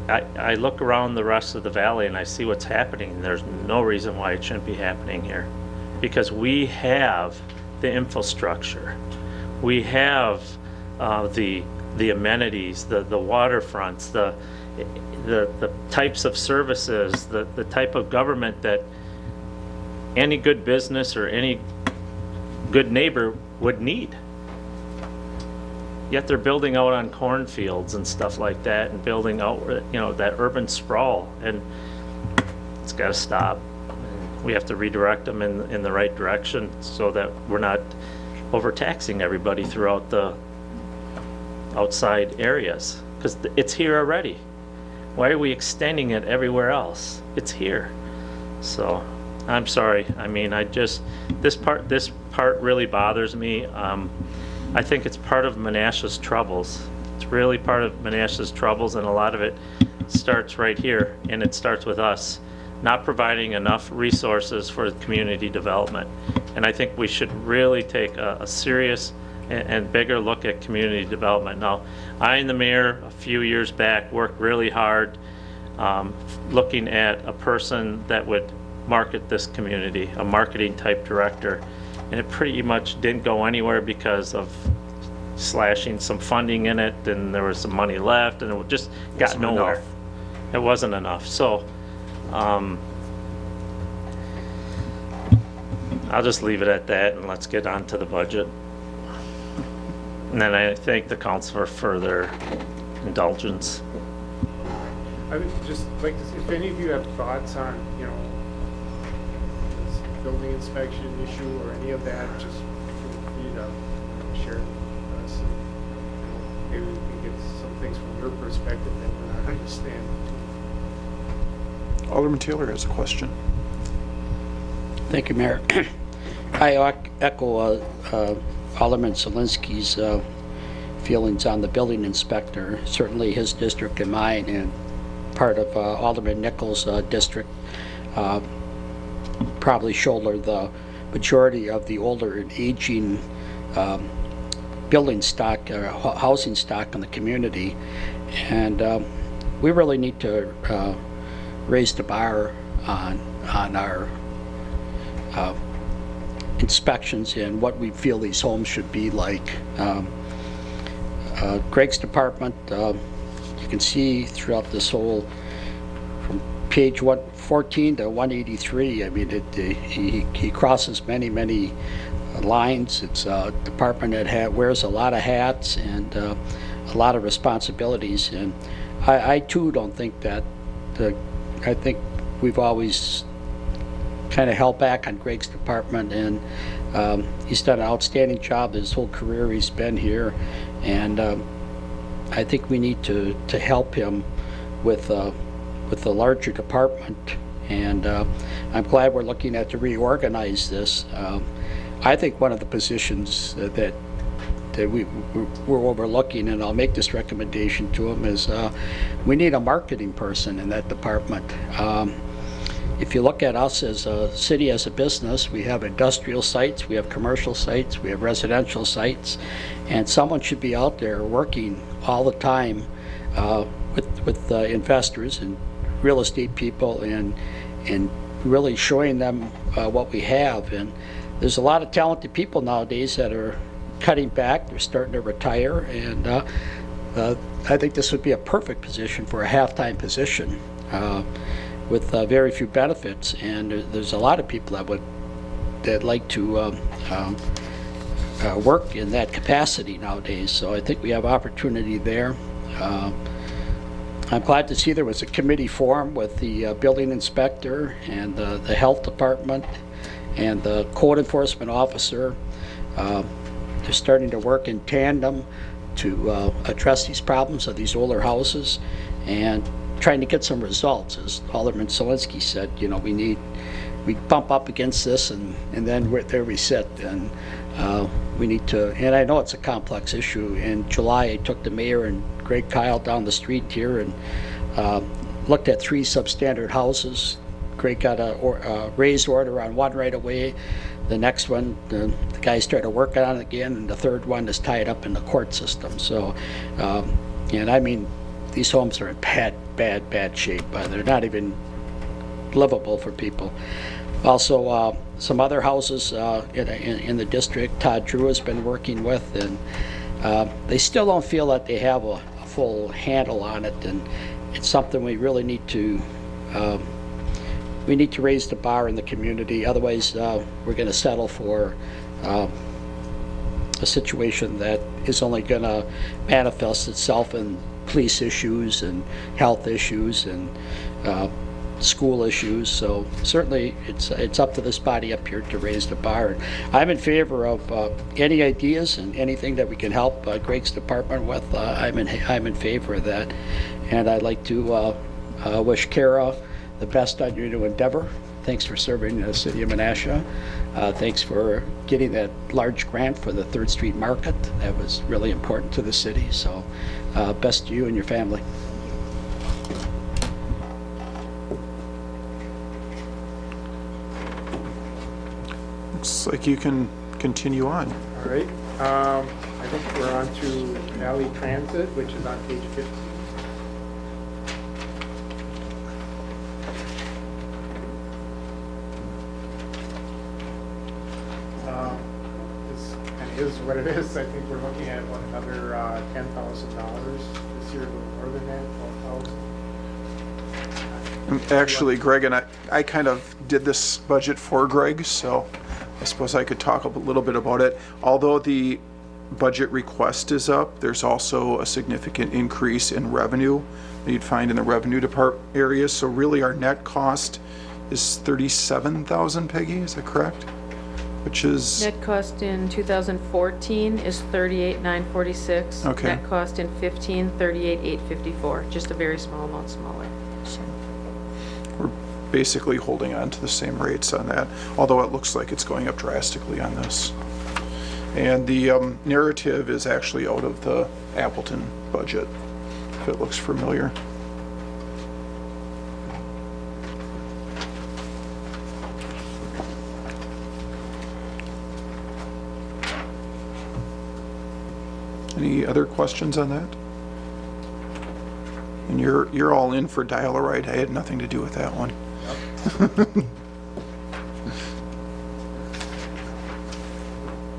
I look around the rest of the valley and I see what's happening, and there's no reason why it shouldn't be happening here, because we have the infrastructure, we have the amenities, the waterfronts, the types of services, the type of government that any good business or any good neighbor would need. Yet they're building out on cornfields and stuff like that, and building out, that urban sprawl, and it's got to stop. We have to redirect them in the right direction so that we're not overtaxing everybody throughout the outside areas, because it's here already. Why are we extending it everywhere else? It's here. So I'm sorry. I mean, this part really bothers me. I think it's part of Menasha's troubles. It's really part of Menasha's troubles, and a lot of it starts right here, and it starts with us not providing enough resources for community development. And I think we should really take a serious and bigger look at community development. Now, I and the mayor a few years back worked really hard looking at a person that would market this community, a marketing type director, and it pretty much didn't go anywhere because of slashing some funding in it, and there was some money left, and it just got nowhere. It wasn't enough. So I'll just leave it at that, and let's get on to the budget. And then I thank the council for their indulgence. I would just like to see if any of you have thoughts on, this building inspection issue or any of that, just feel free to share it with us. And, maybe we can get some things from your perspective that we're not understanding. Alderman Taylor has a question. Thank you, Mayor. I echo Alderman Zelinski's feelings on the building inspector. Certainly his district and mine, and part of Alderman Nichols' district, probably shoulder the majority of the older and aging building stock, housing stock in the community. And we really need to raise the bar on our inspections and what we feel these homes should be like. Greg's department, you can see throughout this whole, from page 114 to 183, I mean, he crosses many lines. It's a department that wears a lot of hats and a lot of responsibilities. And I too don't think that, I think we've always kind of held back on Greg's department, and he's done an outstanding job his whole career he's been here, and I think we need to help him with the larger department, and I'm glad we're looking at to reorganize this. I think one of the positions that we're overlooking, and I'll make this recommendation to him, is we need a marketing person in that department. If you look at us as a city, as a business, we have industrial sites, we have commercial sites, we have residential sites, and someone should be out there working all the time with investors and real estate people, and really showing them what we have. And there's a lot of talented people nowadays that are cutting back, they're starting to retire, and I think this would be a perfect position for a half-time position with very few benefits. And there's a lot of people that like to work in that capacity nowadays, so I think we have opportunity there. I'm glad to see there was a committee formed with the building inspector and the health department and the code enforcement officer. They're starting to work in tandem to address these problems of these older houses and trying to get some results. As Alderman Zelinski said, we bump up against this, and then there we sit, and we need to, and I know it's a complex issue. In July, I took the mayor and Greg Kyle down the street here and looked at 3 substandard houses. Greg got a raised order on one right away. The next one, the guy started working on it again, and the third one is tied up in the court system. So, and I mean, these homes are in bad shape. They're not even livable for people. Also, some other houses in the district Todd Drew has been working with, and they still don't feel that they have a full handle on it, and it's something we really need to raise the bar in the community. Otherwise, we're going to settle for a situation that is only going to manifest itself in police issues and health issues and school issues. So certainly it's up to this body up here to raise the bar. I'm in favor of any ideas and anything that we can help Greg's department with. I'm in favor of that, and I'd like to wish Kara the best on your new endeavor. Thanks for serving the city of Menasha. Thanks for getting that large grant for the 3rd Street Market. That was really important to the city, so best to you and your family. Looks like you can continue on. All right. I think we're on to Denali Transit, which is on page 15. This kind of is what it is. I think we're looking at another $10,000 this year, a little more than that, 12,000. Actually, Greg and I kind of did this budget for Greg, so I suppose I could talk a little bit about it. Although the budget request is up, there's also a significant increase in revenue that you'd find in the revenue department area. So really our net cost is 37,000, Peggy, is that correct? Which is, Net cost in 2014 is 38,946. Okay. Net cost in 15, 38,854, just a very small amount smaller. So, we're basically holding on to the same rates on that, although it looks like it's going up drastically on this. And the narrative is actually out of the Appleton budget, if it looks familiar. Any other questions on that? And you're all in for Dial-A-Ride. I had nothing to do with that one.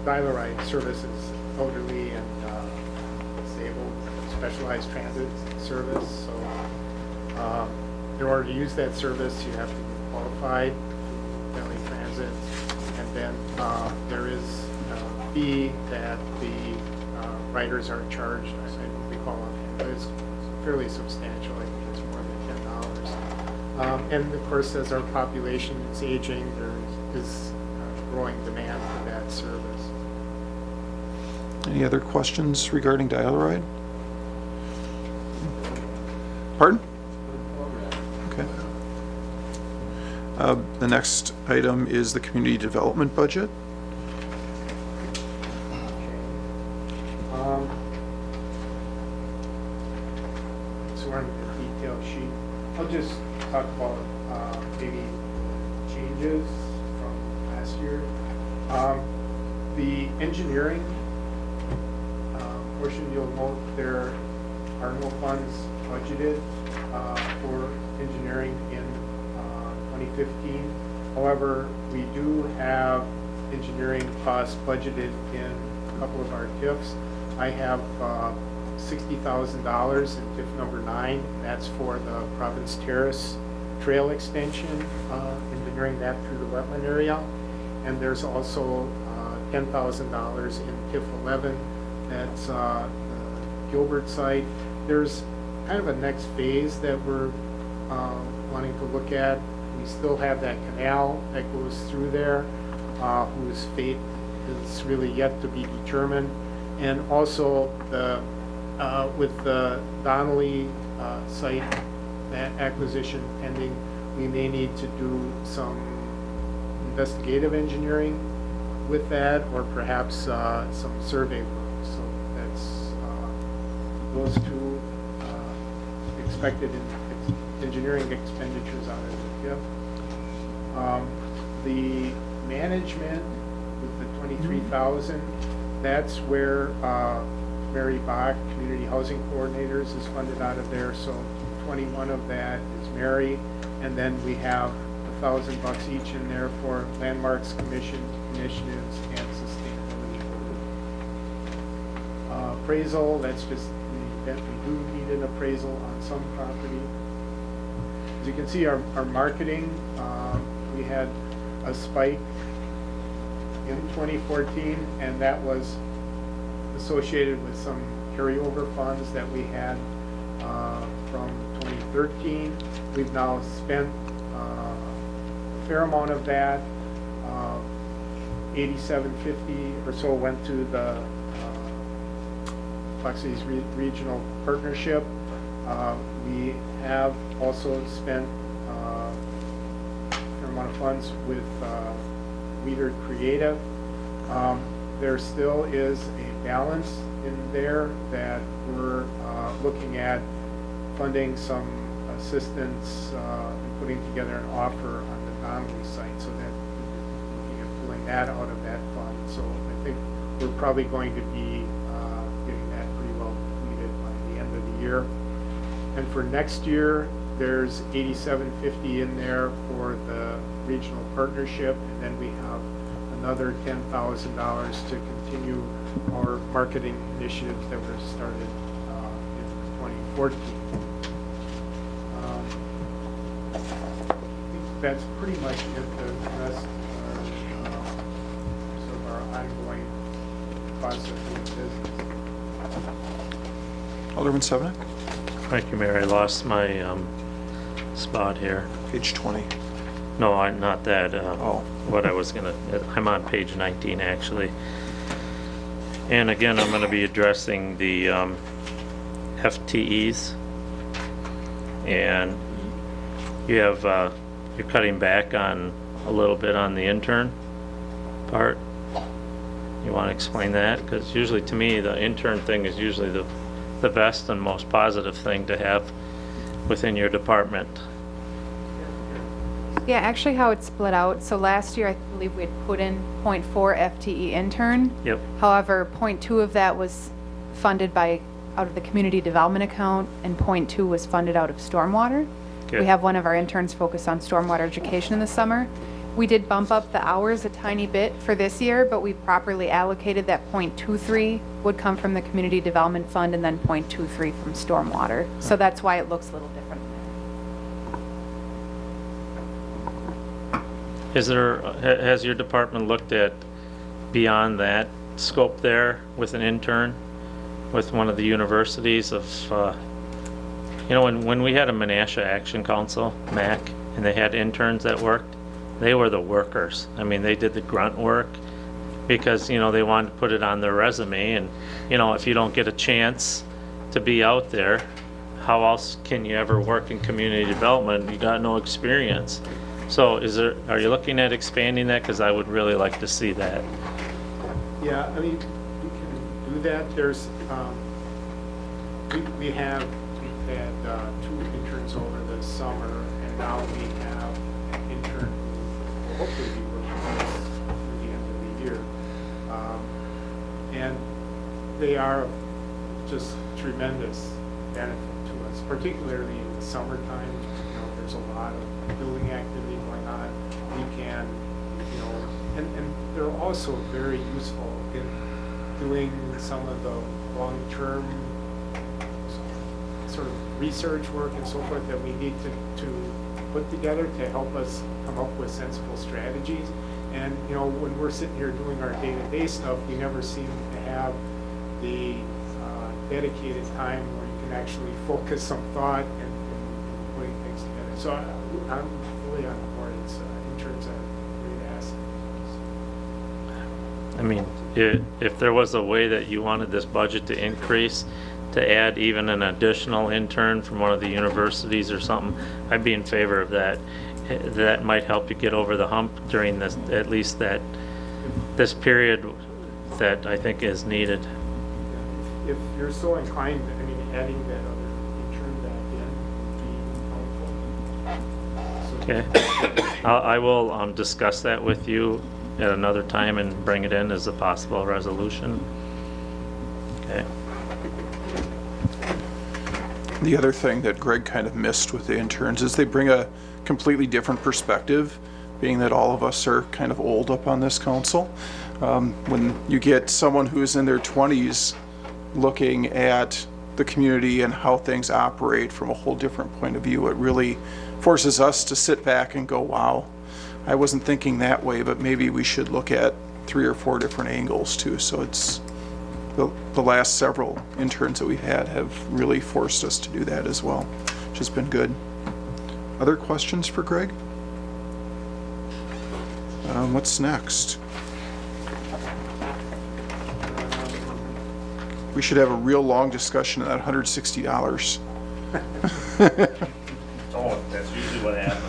Dial-A-Ride services elderly and disabled specialized transit service. So in order to use that service, you have to be qualified through Denali Transit, and then there is a fee that the riders are charged. I don't recall offhand, but it's fairly substantial. I think it's more than $10. And of course, as our population is aging, there is growing demand for that service. Any other questions regarding Dial-A-Ride? Pardon? Okay. The next item is the community development budget. So we're on the detail sheet. I'll just talk about maybe changes from last year. The engineering portion, you'll note there are no funds budgeted for engineering in 2015. However, we do have engineering costs budgeted in a couple of our TIFs. I have $60,000 in TIF number 9. That's for the Province Terrace trail extension, engineering that through the wetland area. And there's also $10,000 in TIF 11. That's the Gilbert site. There's kind of a next phase that we're wanting to look at. We still have that canal that goes through there, whose fate is really yet to be determined. And also the with the Denali site, that acquisition pending, we may need to do some investigative engineering with that, or perhaps some survey work. So that's those two expected engineering expenditures out of the TIF. The management with the 23,000, that's where Mary Bach, Community Housing Coordinators, is funded out of there. So 21 of that is Mary, and then we have $1,000 each in there for landmarks, commissions, initiatives, and sustainability. Appraisal, that's just that we do need an appraisal on some property. As you can see, our marketing, we had a spike in 2014, and that was associated with some carryover funds that we had from 2013. We've now spent a fair amount of that. $87.50 or so went to the Fox Cities Regional Partnership. We have also spent a fair amount of funds with Weeder Creative. There still is a balance in there that we're looking at funding some assistance and putting together an offer on the Denali site, so that we're looking at pulling that out of that fund. So I think we're probably going to be getting that pretty well completed by the end of the year. And for next year, there's $87.50 in there for the regional partnership, and then we have another $10,000 to continue our marketing initiatives that were started in 2014. I think that's pretty much it. The rest are sort of our ongoing process of business. Alderman Sevenick, Thank you, Mayor. I lost my spot here. page 20. No, not that. Oh. What I was gonna, I'm on page 19, actually. And again, I'm gonna be addressing the FTEs. And you have, you're cutting back on a little bit on the intern part. You wanna explain that? Because usually, to me, the intern thing is usually the best and most positive thing to have within your department. Yeah, actually how it's split out, so last year I believe we had put in .4 FTE intern. Yep. However, .2 of that was funded out of the community development account, and .2 was funded out of stormwater. Good. We have one of our interns focused on stormwater education in the summer. We did bump up the hours a tiny bit for this year, but we properly allocated that .23 would come from the community development fund, and then .23 from stormwater. So that's why it looks a little different. Has your department looked at beyond that scope there with an intern with one of the universities of, you know, when we had a Menasha Action Council, MAC, and they had interns that worked, they were the workers. I mean, they did the grunt work because, you know, they wanted to put it on their resume, and, you know, if you don't get a chance to be out there, how else can you ever work in community development? You got no experience. So are you looking at expanding that? Because I would really like to see that. Yeah, I mean, we can do that. There's, we've had 2 interns over the summer, and now we have an intern who will hopefully be working with us through the end of the year. And they are just tremendous benefit to us, particularly in the summertime. You know, there's a lot of building activity going on. We can, you know, and they're also very useful in doing some of the long-term sort of research work and so forth that we need to put together to help us come up with sensible strategies. And, you know, when we're sitting here doing our day-to-day stuff, we never seem to have the dedicated time where you can actually focus some thought and putting things together. So I'm really on board. It's interns are a great asset. I mean, if there was a way that you wanted this budget to increase, to add even an additional intern from one of the universities or something, I'd be in favor of that. That might help you get over the hump during this, at least this period that I think is needed. If you're so inclined, I mean, adding that other intern back in would be helpful. So, Okay. I will discuss that with you at another time and bring it in as a possible resolution. Okay. The other thing that Greg kind of missed with the interns is they bring a completely different perspective, being that all of us are kind of old up on this council. When you get someone who's in their 20s looking at the community and how things operate from a whole different point of view, it really forces us to sit back and go, wow, I wasn't thinking that way, but maybe we should look at 3 or 4 different angles too. So it's the last several interns that we've had have really forced us to do that as well, which has been good. Other questions for Greg? What's next? We should have a real long discussion of that $160. Oh, that's usually what happens.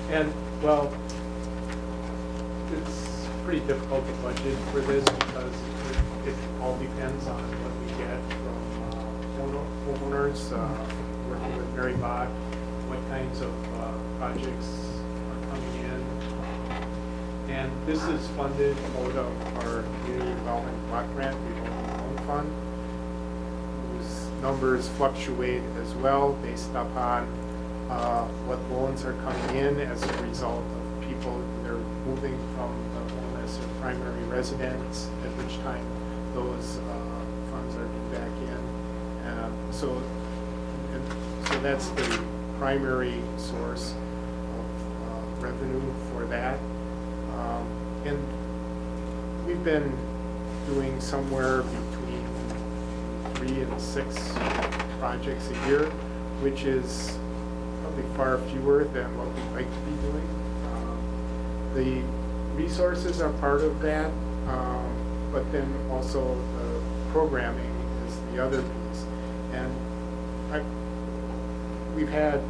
And, well, it's pretty difficult to budget for this because it all depends on what we get from homeowners, working with Mary Bach, what kinds of projects are coming in. And this is funded out of our Community Development Block Grant Revolving Loan Fund, whose numbers fluctuate as well based upon what loans are coming in as a result of people either moving from the home as their primary residence, at which time those funds are due back in. So that's the primary source of revenue for that. And we've been doing somewhere between 3 and 6 projects a year, which is probably far fewer than what we'd like to be doing. The resources are part of that, but then also the programming is the other piece. And we've had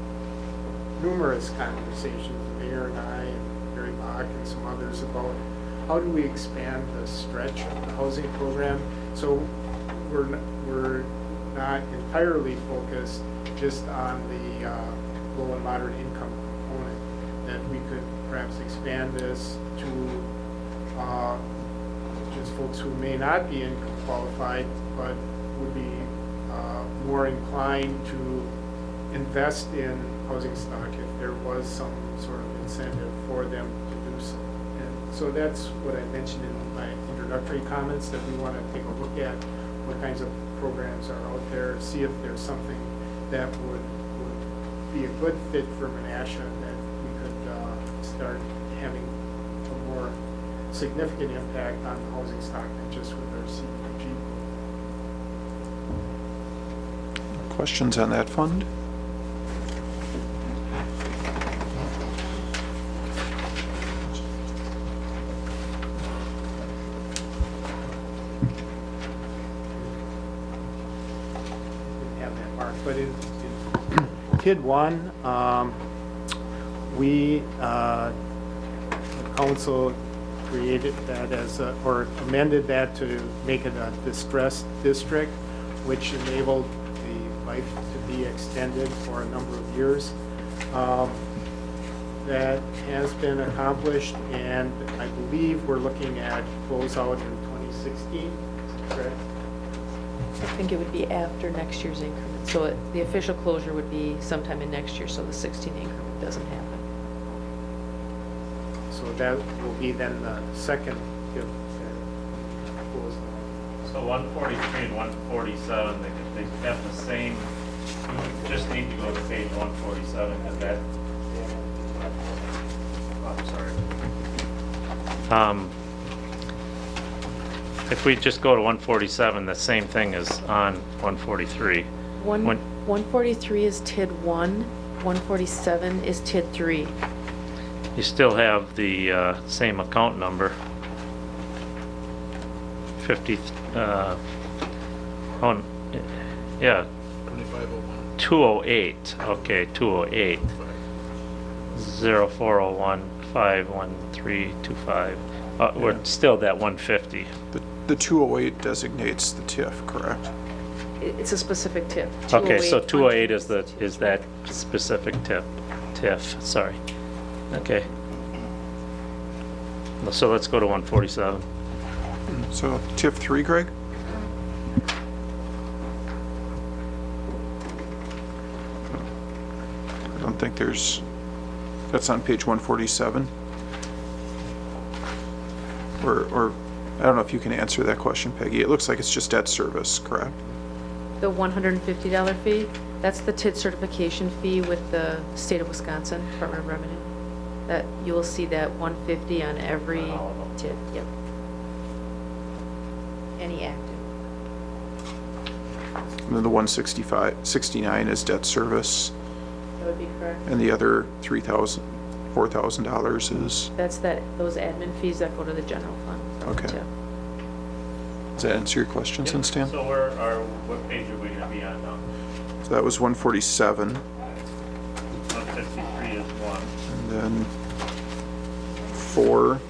numerous conversations, the mayor and I and Barry Bach and some others, about how do we expand the stretch of the housing program. So we're not entirely focused just on the low and moderate income component, that we could perhaps expand this to just folks who may not be income qualified, but would be more inclined to invest in housing stock if there was some sort of incentive for them to do so. And so that's what I mentioned in my introductory comments, that we want to take a look at what kinds of programs are out there, see if there's something that would be a good fit for Menasha, that we could start having a more significant impact on the housing stock than just with our CDBG. Questions on that fund? Didn't have that marked, but in TID 1, the council created that as or amended that to make it a distressed district, which enabled the life to be extended for a number of years. That has been accomplished, and I believe we're looking at closeout in 2016, correct? I think it would be after next year's increment. So the official closure would be sometime in next year, so the 16 increment doesn't happen. So that will be then the second if closeout. So 143 and 147, they have the same, you just need to go to page 147, and that, oh, I'm sorry. If we just go to 147, the same thing is on 143. 143 is TID 1, 147 is TID 3. You still have the same account number. 50, yeah. 208, okay, 208. 0401 51325. We're still at 150. The 208 designates the TIF, correct? It's a specific TIF. Okay, so 208 is that specific TIF, sorry. Okay. So let's go to 147. So TIF 3, Greg? I don't think that's on page 147. Or I don't know if you can answer that question, Peggy. It looks like it's just debt service, correct? The $150 fee, that's the TID certification fee with the state of Wisconsin, Department of Revenue. That you will see that 150 on every TID, yep. Any active. And then the 169 is debt service, That would be correct. and the other $4,000 is, That's those admin fees that go to the general fund from the Okay. TID. Does that answer your questions, then, Stan? So what page are we gonna be on now? So that was 147, 153 is one. and then 4.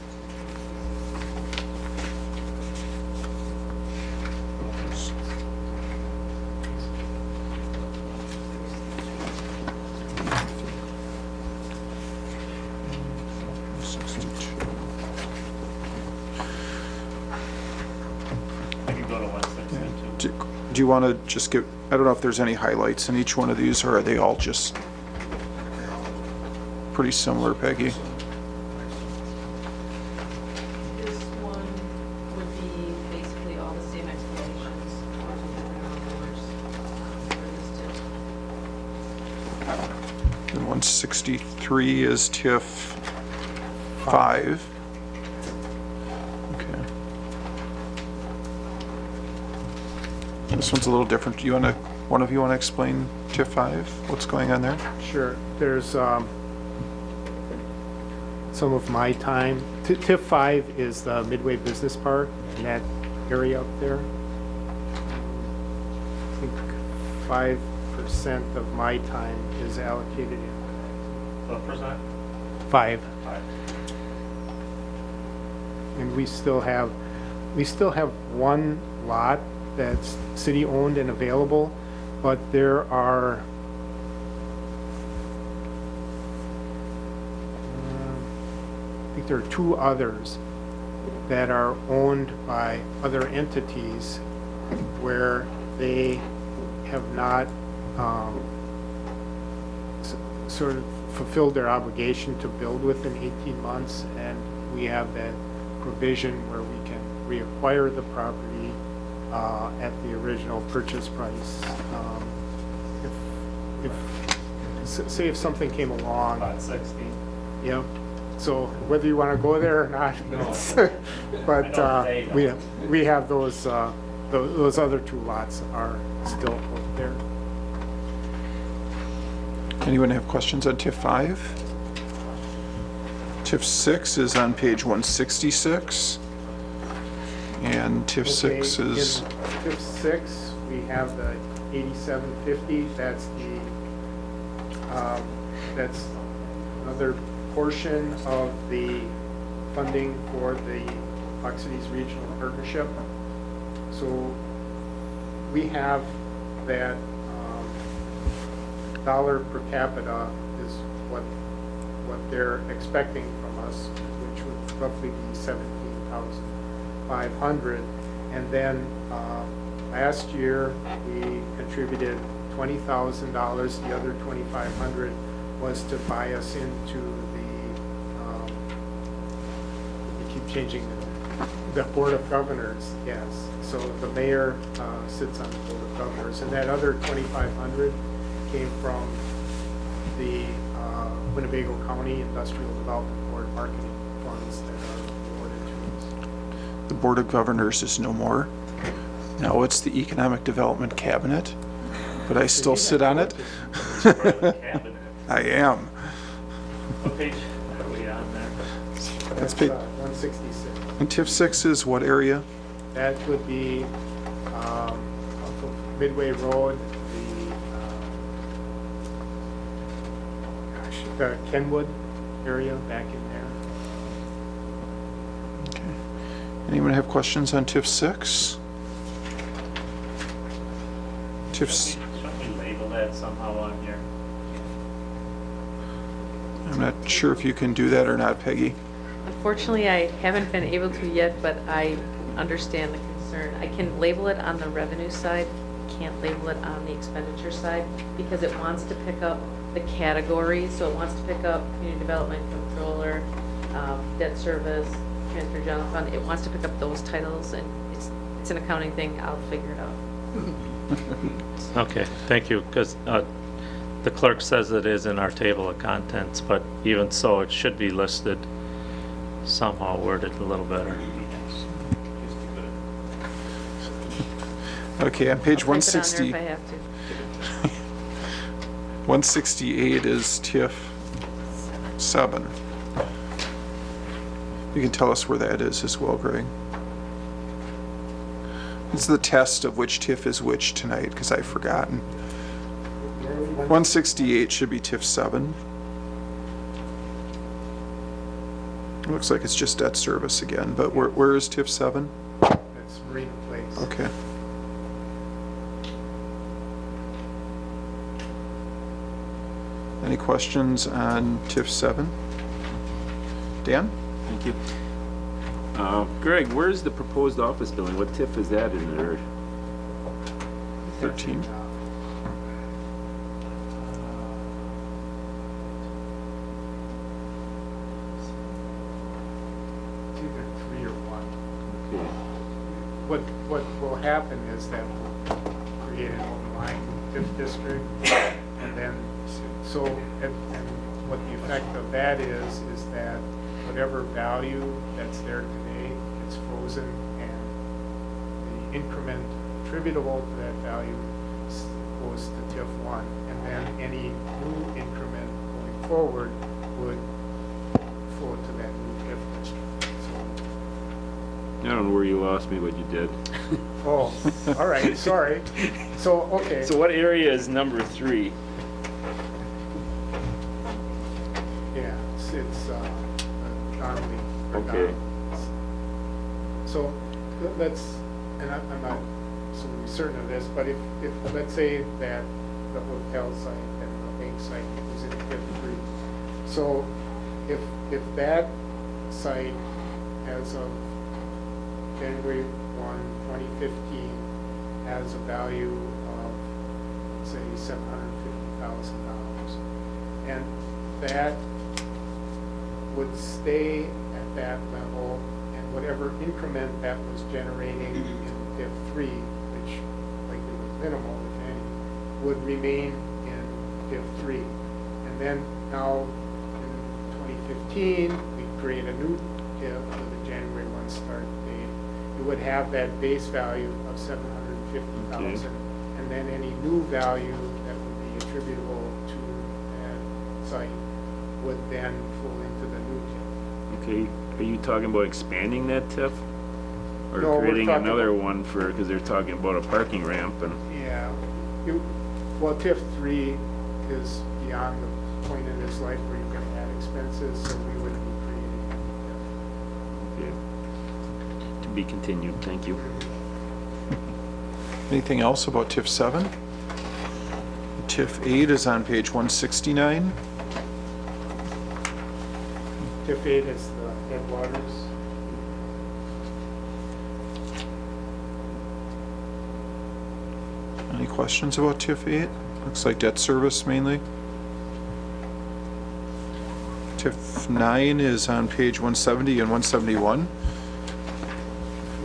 I can go to 162. Do you want to just give, I don't know if there's any highlights in each one of these, or are they all just pretty similar, Peggy? This one would be basically all the same explanations. And 163 is TIF 5. Okay. This one's a little different. Do you want to, one of you want to explain TIF 5? What's going on there? Sure, there's some of my time. TIF 5 is the Midway Business Park, in that area up there. I think 5% of my time is allocated in What percent? 5. 5. And we still have one lot that's city-owned and available, but there are I think there are 2 others that are owned by other entities where they have not sort of fulfilled their obligation to build within 18 months, and we have that provision where we can reacquire the property at the original purchase price. Say if something came along. About 60. Yep. So whether you want to go there or not, but we have those other 2 lots are still out there. Anyone have questions on TIF 5? TIF 6 is on page 166. And TIF 6 is... In TIF 6, we have the 8750. That's another portion of the funding for the Fox Cities Regional Partnership. So we have that dollar per capita is what they're expecting from us, which would roughly be $17,500. And then last year we contributed $20,000. The other $2,500 was to buy us into we keep changing the Board of Governors, yes. So the mayor sits on the Board of Governors, and that other $2,500 came from the Winnebago County Industrial Development Board marketing funds that are awarded to us. The Board of Governors is no more. Now it's the Economic Development Cabinet, but I still sit on it. I am. What page are we on there? That's page 166. And TIF 6 is what area? That would be off of Midway Road, the Kenwood area back in there. Okay. Anyone have questions on TIF 6? TIF... Shouldn't we label that somehow on here? I'm not sure if you can do that or not, Peggy. Unfortunately, I haven't been able to yet, but I understand the concern. I can label it on the revenue side, can't label it on the expenditure side, because it wants to pick up the categories. So it wants to pick up community development, controller, debt service, transfer general fund. It wants to pick up those titles, and it's an accounting thing. I'll figure it out. Okay, thank you, because the clerk says it is in our table of contents, but even so, it should be listed somehow, worded a little better. Okay, on page I'll type it on there 160, if I have to. 168 is TIF 7. You can tell us where that is as well, Greg. It's the test of which TIF is which tonight, because I've forgotten. 168 should be TIF 7. It looks like it's just debt service again, but where is TIF 7? That's Marina Place. Okay. Any questions on TIF 7? Dan? Thank you. Greg, where's the proposed office building? What TIF is that in there? 13. It's either 3 or 1. Okay. What will happen is that we'll create an open line TIF district, and then, and what the effect of that is that whatever value that's there today gets frozen, and the increment attributable to that value goes to TIF 1, and then any new increment going forward would flow to that new TIF district. I don't know where you lost me, but you did. Oh, all right, sorry. So, okay. So what area is number 3? Yeah, it's Donnelly. Okay. So let's, and I'm not so certain of this, but if let's say that the hotel site and the bank site is in TIF 3. So if that site as of January 1, 2015 has a value of, say, $750,000, and that would stay at that level, and whatever increment that was generating in TIF 3, which likely was minimal, if any, would remain in TIF 3. And then now in 2015, we create a new TIF with a January 1 start date. It would have that base value of $750,000, Okay. and then any new value that would be attributable to that site would then flow into the new TIF. Okay. Are you talking about expanding that TIF? Or No, we're creating talking another about- one for, because they're talking about a parking ramp and, Yeah, well, TIF 3 is beyond the point in its life where you're going to add expenses, so we wouldn't be creating a new okay. To be continued, thank you. Anything else about TIF 7? TIF 8 is on page 169. TIF 8 is the headwaters. Any questions about TIF 8? Looks like debt service mainly. TIF 9 is on page 170 and 171.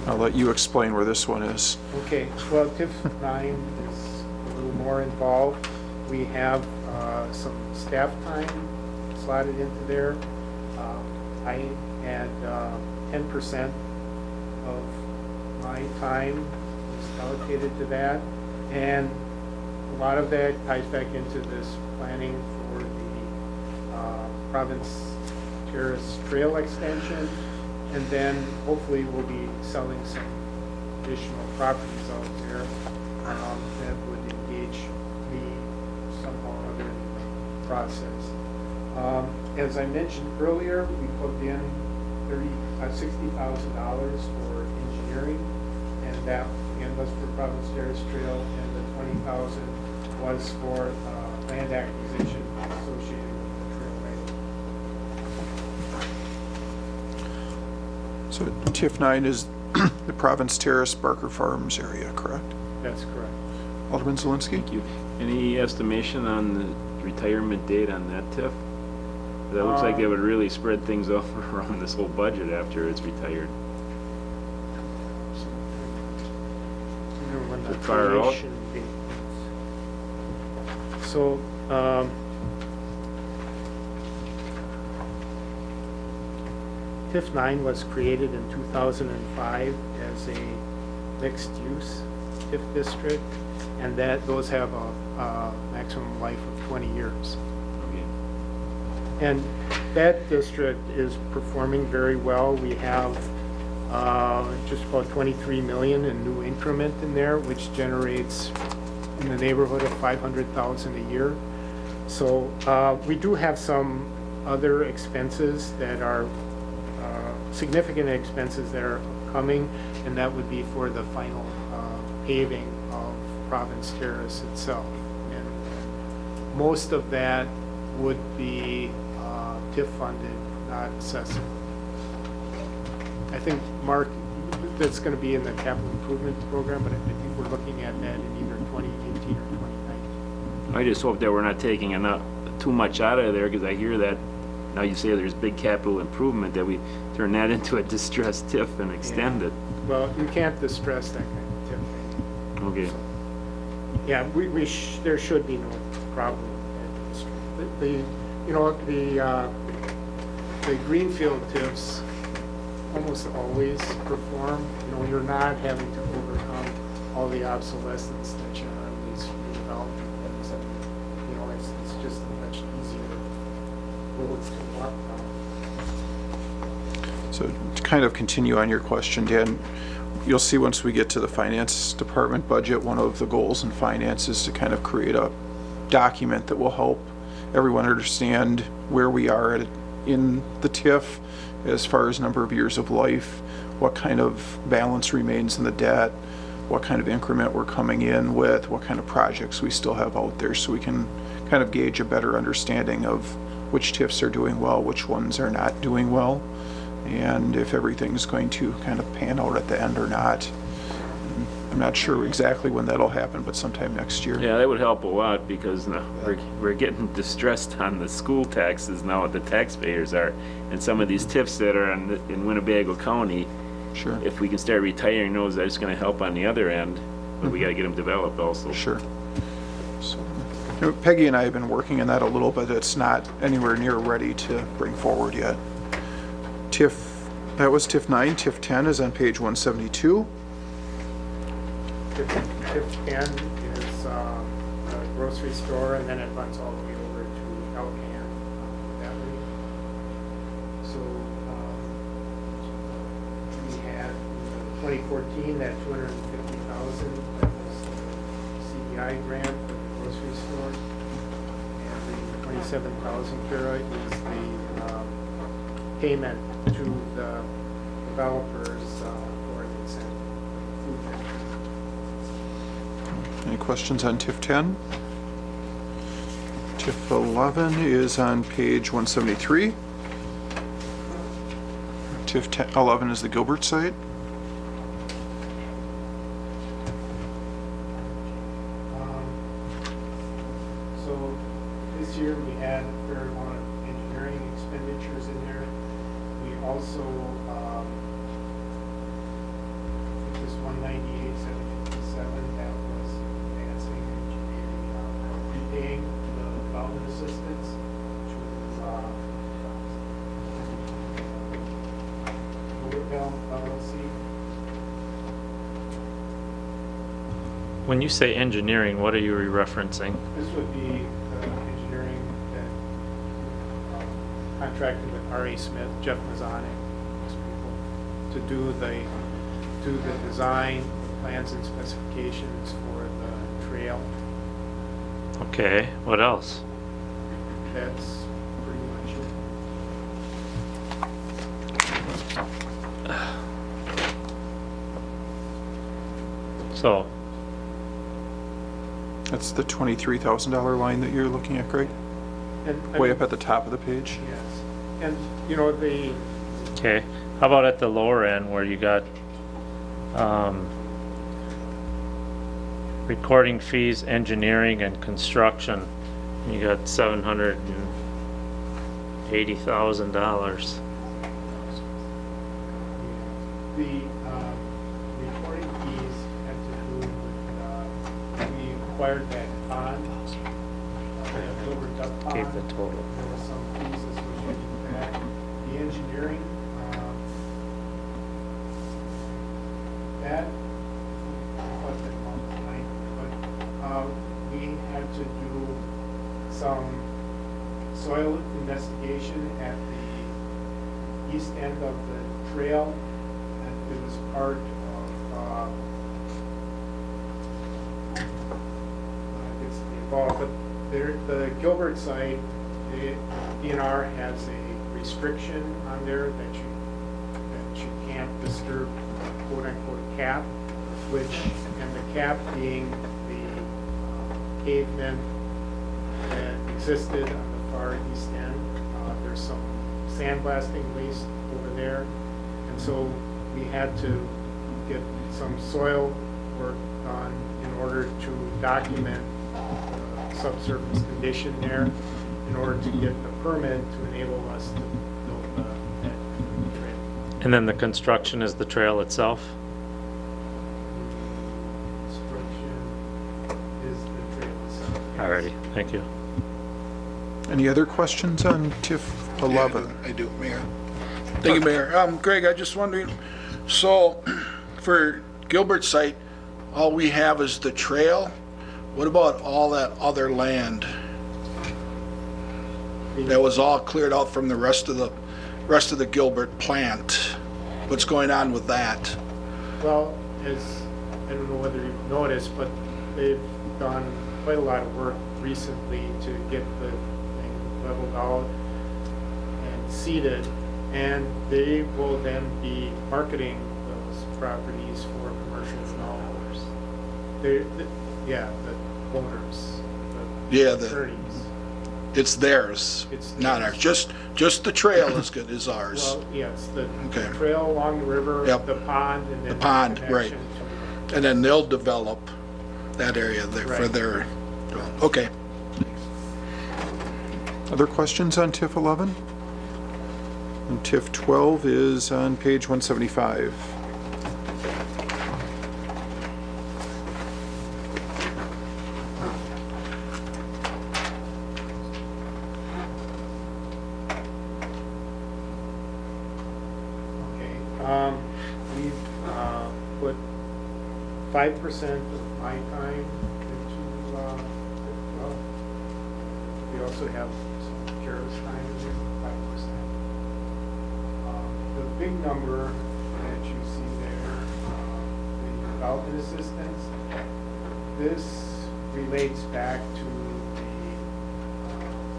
I'll let you explain where this one is. Okay, well, TIF 9 is a little more involved. We have some staff time slotted into there. I had 10% of my time is allocated to that, and a lot of that ties back into this planning for the Province Terrace Trail extension, and then hopefully we'll be selling some additional properties out there that would engage me somehow or other in the process. As I mentioned earlier, we put in $60,000 for engineering, and that again was for Province Terrace Trail, and the $20,000 was for land acquisition associated with the trailway. So TIF 9 is the Province Terrace Barker Farms area, correct? That's correct. Alderman Zelinski? Thank you. Any estimation on the retirement date on that TIF? That looks like it would really spread things out around this whole budget after it's retired. When the Fire out? creation date is. So, TIF 9 was created in 2005 as a mixed-use TIF district, and those have a maximum life of 20 years. Okay. And that district is performing very well. We have just about 23 million in new increment in there, which generates in the neighborhood of 500,000 a year. So we do have some other expenses that are significant expenses that are coming, and that would be for the final paving of Province Terrace itself. And most of that would be TIF funded, not Assessor. I think, Mark, that's going to be in the capital improvement program, but I think we're looking at that in either 2018 or 2019. I just hope that we're not taking enough, too much out of there, because I hear that, now you say there's big capital improvement, that we turn that into a distressed TIF and extend it. Well, you can't distress that kind of TIF. Okay. Yeah, there should be no problem with that. The greenfield TIFs almost always perform. You're not having to overcome all the obsolescence that you have on these redevelopment things. It's just a much easier road to walk down. So to kind of continue on your question, Dan, you'll see once we get to the finance department budget, one of the goals in finance is to kind of create a document that will help everyone understand where we are in the TIF as far as number of years of life, what kind of balance remains in the debt, what kind of increment we're coming in with, what kind of projects we still have out there, so we can kind of gauge a better understanding of which TIFs are doing well, which ones are not doing well, and if everything's going to kind of pan out at the end or not. I'm not sure exactly when that'll happen, but sometime next year. Yeah, that would help a lot, because we're getting distressed on the school taxes now, the taxpayers are, and some of these TIFs that are in Winnebago County. Sure. If we can start retiring those, that's going to help on the other end, but we got to get them developed also. Sure. So, Peggy and I have been working on that a little, but it's not anywhere near ready to bring forward yet. TIF, that was TIF 9. TIF 10 is on page 172. TIF 10 is a grocery store, and then it runs all the way over to Elcan that way. So we had in 2014 that 250,000 that was the CDI grant for the grocery store, and the 27,000 Kara is the payment to the developers for the incentive food bank. Any questions on TIF 10? TIF 11 is on page 173. TIF 11 is the Gilbert site. So this year we had a fair amount of engineering expenditures in there. We also, this 198,757, that was advancing repaying the development assistance, which was Louisville LLC. When you say engineering, what are you referencing? This would be the engineering that contracted with R.A. Smith, Jeff Mazzonic, those people, to do the design, plans and specifications for the trail. Okay, what else? That's pretty much it. So, That's the $23,000 line that you're looking at, Greg? And, Way up at the top of the page? Yes. And, you know, the, okay, how about at the lower end where you got recording fees, engineering, and construction? You got $780,000. the reporting fees had to do with, we acquired that pond, the Gilbert Duck Pond. Gave the total. There were some fees associated with that. The engineering, that, what the month tonight, but we had to do some soil investigation at the east end of the trail at is part of, gets involved, but the Gilbert site, the DNR has a restriction on there that you can't disturb quote-unquote cap, and the cap being the pavement that existed on the far east end. There's some sandblasting waste over there, and so we had to get some soil work done in order to document the subsurface condition there, in order to get the permit to enable us to build that trail. And then the construction is the trail itself? Construction is the trail itself. Yes. Alrighty, thank you. Any other questions on TIF 11? I do, Mayor. Thank you, Mayor. Greg, I just wondering, so for Gilbert site, all we have is the trail. What about all that other land? That was all cleared out from the rest of the Gilbert plant. What's going on with that? Well, I don't know whether you've noticed, but they've done quite a lot of work recently to get the thing leveled out and seeded, and they will then be marketing those properties for commercial developers. The owners, the attorneys. It's theirs, It's not theirs. ours. Just the trail is ours. Well, yes, the Okay. trail along the river, Yep. the pond, and then The pond, right. connection And then they'll develop that area there for Right. their, okay. Other questions on TIF 11? And TIF 12 is on page 175. Okay, we've put 5% of my time into, well, we also have some Terrace time in there, 5%. The big number that you see there, the development assistance, this relates back to the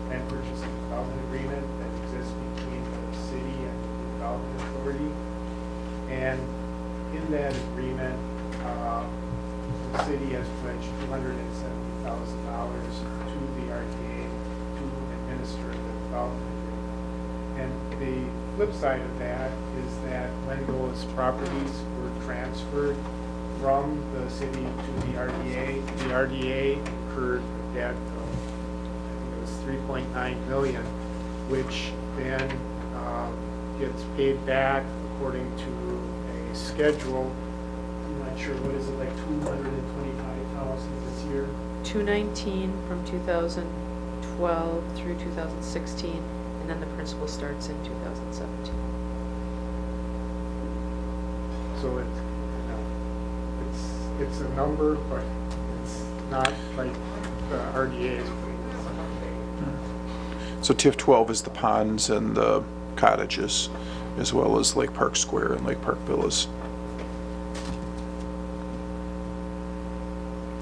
land purchase and development agreement that exists between the city and the development authority. And in that agreement, the city has pledged $270,000 to the RTA to administer the development agreement. And the flip side of that is that when those properties were transferred from the city to the RDA incurred a debt of, I think it was 3.9 million, which then gets paid back according to a schedule. I'm not sure, what is it, like 225,000 this year? 219 from 2012 through 2016, and then the principal starts in 2017. So it's a number, but it's not like the RDA is putting this on. So TIF 12 is the ponds and the cottages, as well as Lake Park Square and Lake Park Villas.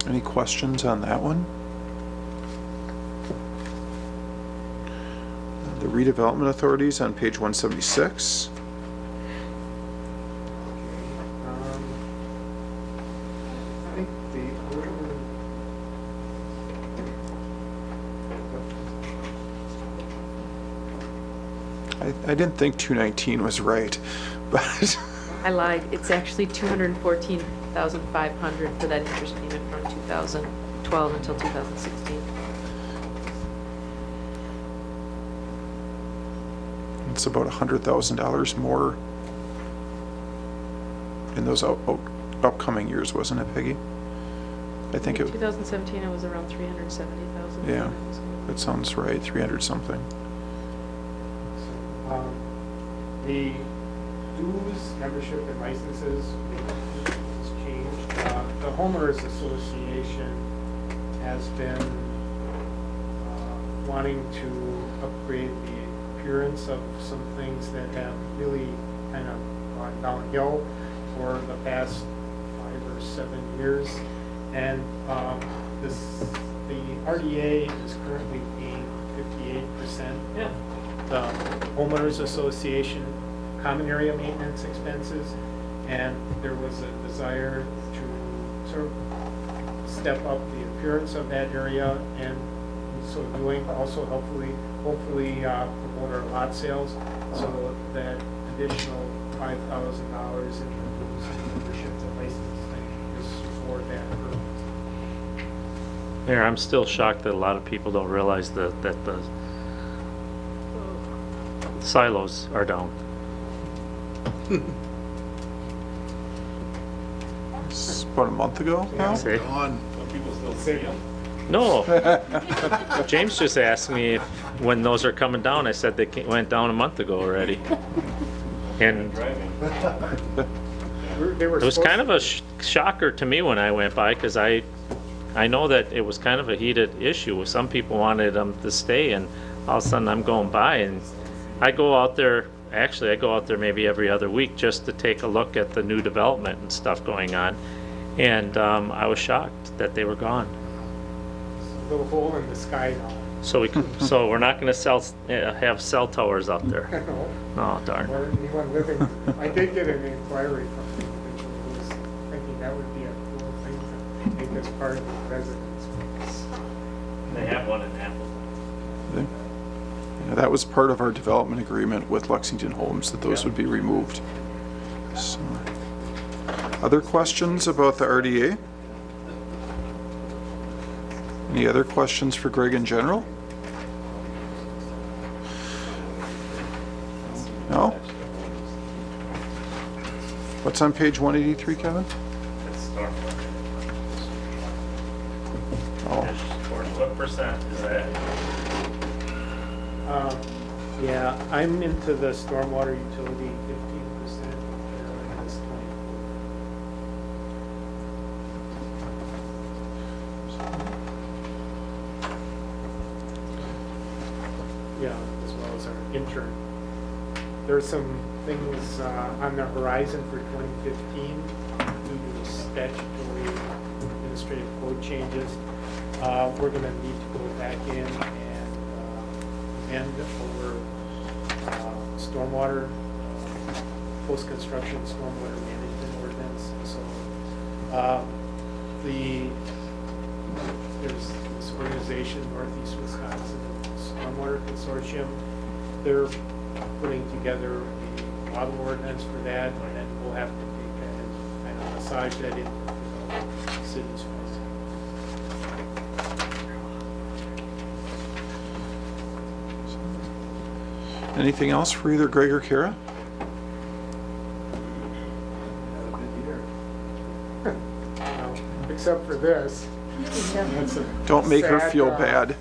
Any questions on that one? The redevelopment authorities on page 176. I think the order. I didn't think 219 was right, but I lied. It's actually 214,500 for that interest payment from 2012 until 2016. it's about $100,000 more in those upcoming years, wasn't it, Peggy? I think In it, 2017, it was around 370,000. yeah, that sounds right, 300 something. The dues, membership, and licenses has changed. The homeowners association has been wanting to upgrade the appearance of some things that have really kind of gone downhill. for the past 5 or 7 years. And the RDA is currently paying 58%. Yeah. The homeowners association common area maintenance expenses, and there was a desire to sort of step up the appearance of that area, and in so doing also hopefully promote our lot sales, so that additional $5,000 in membership to licensing is for that purpose. Mayor, I'm still shocked that a lot of people don't realize that the silos are down. It's about a month ago now? See? Gone. No. James just asked me when those are coming down. I said they went down a month ago already. And They were it was supposed kind of a shocker to me when I went by, because I know that it was kind of a heated issue. Some people wanted them to stay, and all of a sudden I'm going by, and I go out there, actually I go out there maybe every other week just to take a look at the new development and stuff going on. And I was shocked that they were gone. a little hole in the sky now. So so we're not going to have cell towers up there. Oh, darn. Or anyone living. I did get an inquiry from an individual who was thinking that would be a cool thing to make as part of the residence. They have one in Appleton. Yeah, that was part of our development agreement with Lexington Homes, that those would be removed. So, other questions about the RDA? Any other questions for Greg in general? No? What's on page 183, Kevin? It's stormwater. Oh, What percent is that? Yeah, I'm into the stormwater utility 15%. That's 24. Yeah, as well as our intern. There's some things on the horizon for 2015 due to statutory administrative code changes. We're going to need to go back in and amend our stormwater, post-construction stormwater management ordinance. So there's this organization, Northeast Wisconsin Stormwater Consortium. They're putting together a model ordinance for that, and then we'll have to take that and kind of massage that into the city's code. anything else for either Greg or Kara? Except for this. That's a Don't make her sad, feel bad.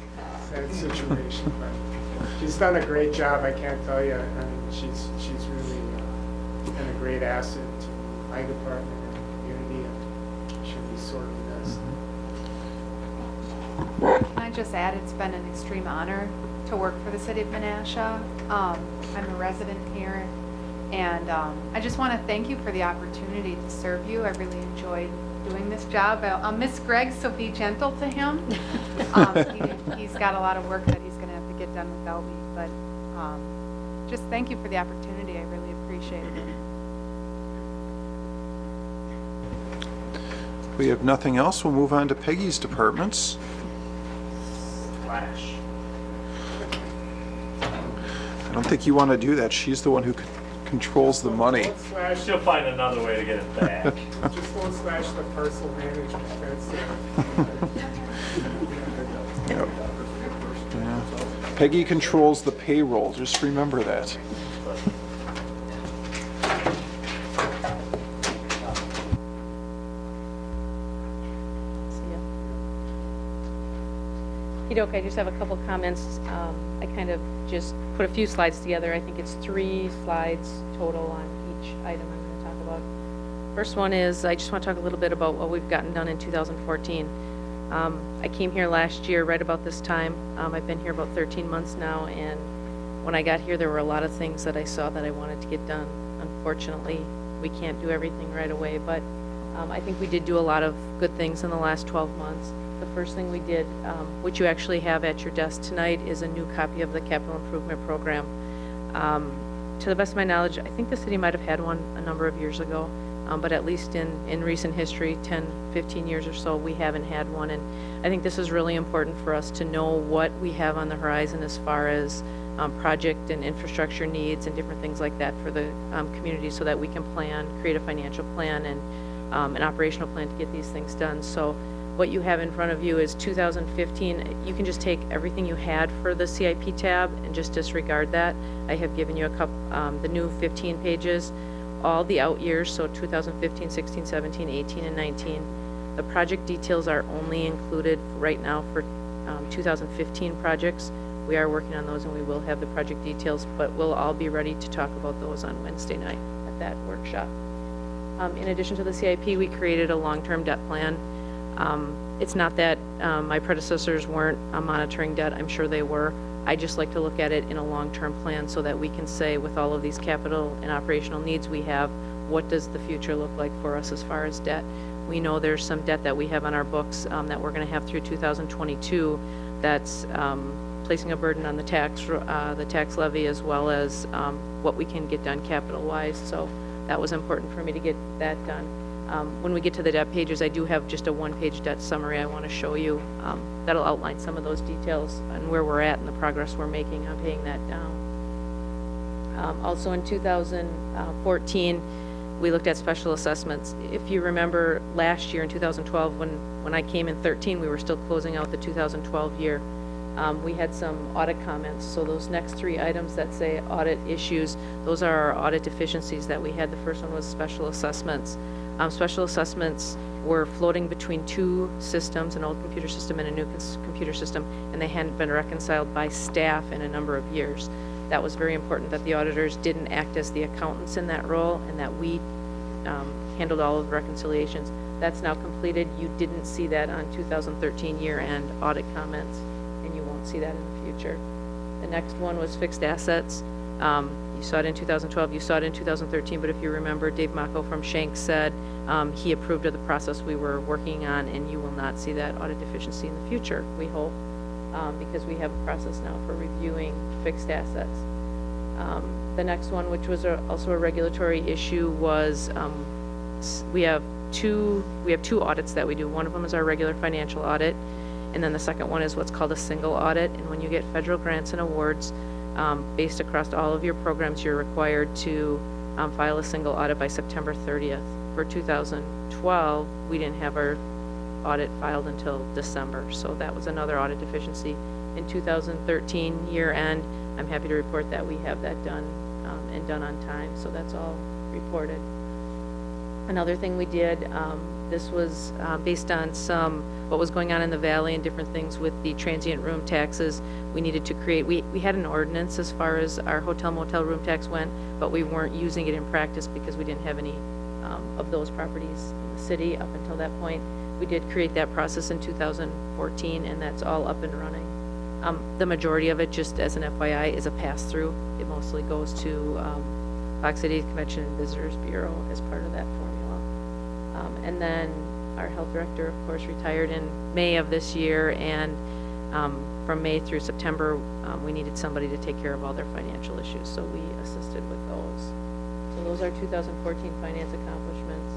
Sad situation, but she's done a great job, I can't tell you. I mean, she's really been a great asset to my department and the community, and she'll be sorely missed. Can I just add, it's been an extreme honor to work for the city of Menasha. I'm a resident here, and I just want to thank you for the opportunity to serve you. I really enjoyed doing this job. I'll miss Greg, so be gentle to him. He's got a lot of work that he's going to have to get done without me, but just thank you for the opportunity. I really appreciate it. We have nothing else. We'll move on to Peggy's departments. Flash. I don't think you want to do that. She's the one who controls the money. Don't slash, She'll find another way to get it back. just don't slash the parcel management. That's Yep. Yeah. Peggy controls the payroll. Just remember that. Okey-doke, I just have a couple comments. I kind of just put a few slides together. I think it's 3 slides total on each item I'm going to talk about. First one is, I just want to talk a little bit about what we've gotten done in 2014. I came here last year right about this time. I've been here about 13 months now, and when I got here there were a lot of things that I saw that I wanted to get done. Unfortunately, we can't do everything right away, but I think we did do a lot of good things in the last 12 months. The first thing we did, which you actually have at your desk tonight, is a new copy of the capital improvement program. To the best of my knowledge, I think the city might have had one a number of years ago, but at least in recent history, 10, 15 years or so, we haven't had one. And I think this is really important for us to know what we have on the horizon as far as project and infrastructure needs and different things like that for the community, so that we can plan, create a financial plan and an operational plan to get these things done. So what you have in front of you is 2015. You can just take everything you had for the CIP tab and just disregard that. I have given you a couple, the new 15 pages, all the out years, so 2015, 16, 17, 18, and 19. The project details are only included right now for 2015 projects. We are working on those, and we will have the project details, but we'll all be ready to talk about those on Wednesday night at that workshop. In addition to the CIP, we created a long-term debt plan. It's not that my predecessors weren't monitoring debt. I'm sure they were. I just like to look at it in a long-term plan so that we can say, with all of these capital and operational needs we have, what does the future look like for us as far as debt? We know there's some debt that we have on our books that we're going to have through 2022 that's placing a burden on the tax levy, as well as what we can get done capital-wise. So that was important for me to get that done. When we get to the debt pages, I do have just a one-page debt summary I want to show you. That'll outline some of those details and where we're at and the progress we're making on paying that down. Also in 2014, we looked at special assessments. If you remember last year in 2012, when I came in 13, we were still closing out the 2012 year. We had some audit comments. So those next three items that say audit issues, those are our audit deficiencies that we had. The first one was special assessments. Special assessments were floating between two systems, an old computer system and a new computer system, and they hadn't been reconciled by staff in a number of years. That was very important, that the auditors didn't act as the accountants in that role, and that we handled all of the reconciliations. That's now completed. You didn't see that on 2013 year-end audit comments, and you won't see that in the future. The next one was fixed assets. You saw it in 2012, you saw it in 2013, but if you remember, Dave Mako from Shanks said he approved of the process we were working on, and you will not see that audit deficiency in the future, we hope, because we have a process now for reviewing fixed assets. The next one, which was also a regulatory issue, was we have two audits that we do. One of them is our regular financial audit, and then the second one is what's called a single audit. And when you get federal grants and awards, based across all of your programs, you're required to file a single audit by September 30th. For 2012, we didn't have our audit filed until December, so that was another audit deficiency. In 2013 year end, I'm happy to report that we have that done and done on time, so that's all reported. Another thing we did, this was based on what was going on in the valley and different things with the transient room taxes. We needed to create, we had an ordinance as far as our hotel motel room tax went, but we weren't using it in practice because we didn't have any of those properties in the city up until that point. We did create that process in 2014, and that's all up and running. The majority of it, just as an FYI, is a pass-through. It mostly goes to Fox City Convention and Visitors Bureau as part of that formula. And then our health director, of course, retired in May of this year, and from May through September, we needed somebody to take care of all their financial issues, so we assisted with those. So those are 2014 finance accomplishments.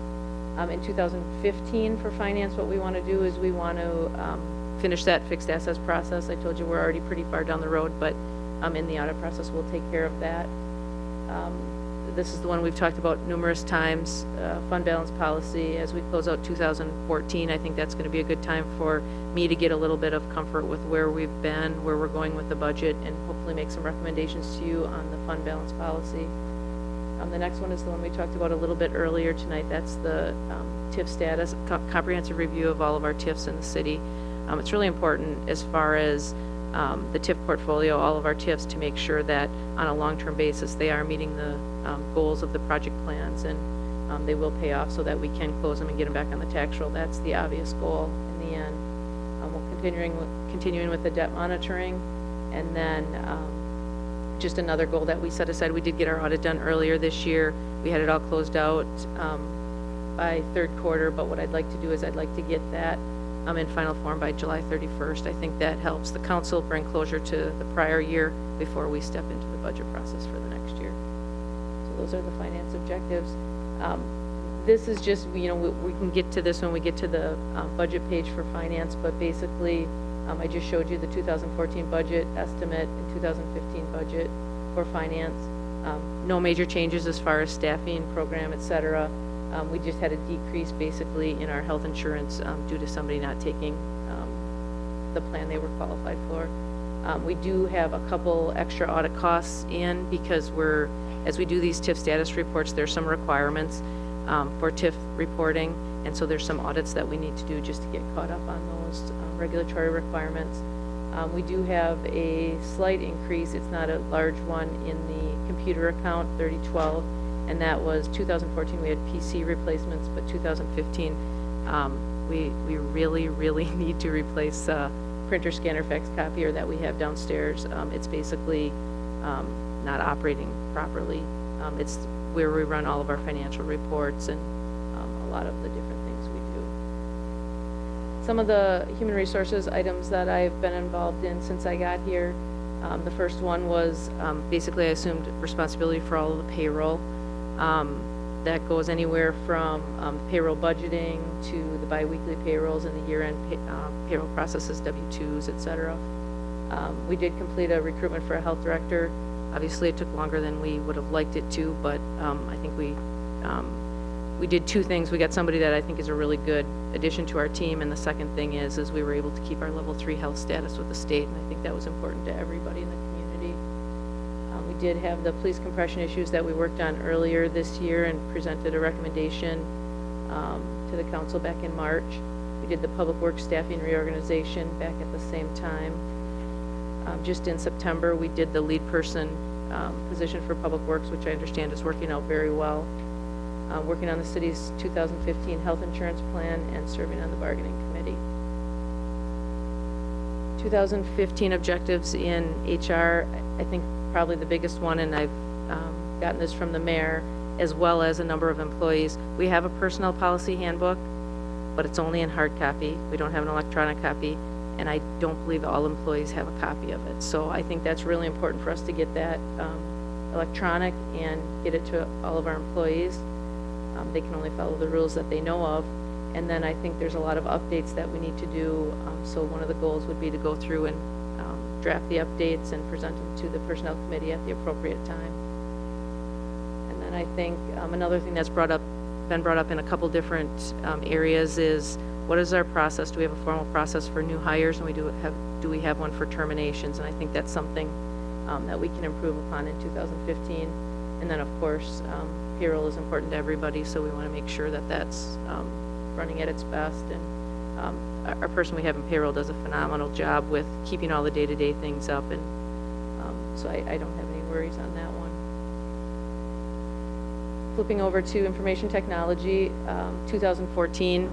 In 2015 for finance, what we want to do is we want to finish that fixed assets process. I told you we're already pretty far down the road, but in the audit process, we'll take care of that. This is the one we've talked about numerous times, fund balance policy. As we close out 2014, I think that's going to be a good time for me to get a little bit of comfort with where we've been, where we're going with the budget, and hopefully make some recommendations to you on the fund balance policy. The next one is the one we talked about a little bit earlier tonight. That's the TIF status, comprehensive review of all of our TIFs in the city. It's really important as far as the TIF portfolio, all of our TIFs, to make sure that on a long-term basis they are meeting the goals of the project plans, and they will pay off so that we can close them and get them back on the tax roll. That's the obvious goal in the end. We're continuing with the debt monitoring, and then just another goal that we set aside. We did get our audit done earlier this year. We had it all closed out by third quarter, but what I'd like to do is I'd like to get that in final form by July 31st. I think that helps the council bring closure to the prior year before we step into the budget process for the next year. So those are the finance objectives. This is just, we can get to this when we get to the budget page for finance, but basically I just showed you the 2014 budget estimate and 2015 budget for finance. No major changes as far as staffing, program, etc. We just had a decrease basically in our health insurance due to somebody not taking the plan they were qualified for. We do have a couple extra audit costs in because as we do these TIF status reports, there's some requirements for TIF reporting, and so there's some audits that we need to do just to get caught up on those regulatory requirements. We do have a slight increase, it's not a large one, in the computer account 3012, and that was 2014 we had PC replacements, but 2015 we really need to replace printer scanner fax copier that we have downstairs. It's basically not operating properly. It's where we run all of our financial reports and a lot of the different things we do. Some of the human resources items that I've been involved in since I got here, the first one was basically I assumed responsibility for all of the payroll. That goes anywhere from payroll budgeting to the biweekly payrolls and the year-end payroll processes, W-2s, etc. We did complete a recruitment for a health director. Obviously, it took longer than we would have liked it to, but I think we did two things. We got somebody that I think is a really good addition to our team, and the second thing is we were able to keep our level 3 health status with the state, and I think that was important to everybody in the community. We did have the police compression issues that we worked on earlier this year and presented a recommendation to the council back in March. We did the public works staffing reorganization back at the same time. Just in September, we did the lead person position for public works, which I understand is working out very well. Working on the city's 2015 health insurance plan and serving on the bargaining committee. 2015 objectives in HR, I think probably the biggest one, and I've gotten this from the mayor as well as a number of employees. We have a personnel policy handbook, but it's only in hard copy. We don't have an electronic copy, and I don't believe all employees have a copy of it. So I think that's really important for us to get that electronic and get it to all of our employees. They can only follow the rules that they know of. And then I think there's a lot of updates that we need to do. So one of the goals would be to go through and draft the updates and present them to the personnel committee at the appropriate time. And then I think another thing that's been brought up in a couple different areas is, what is our process? Do we have a formal process for new hires, and do we have one for terminations? And I think that's something that we can improve upon in 2015. And then of course payroll is important to everybody, so we want to make sure that that's running at its best. And our person we have in payroll does a phenomenal job with keeping all the day-to-day things up, and so I don't have any worries on that one. Flipping over to information technology, 2014,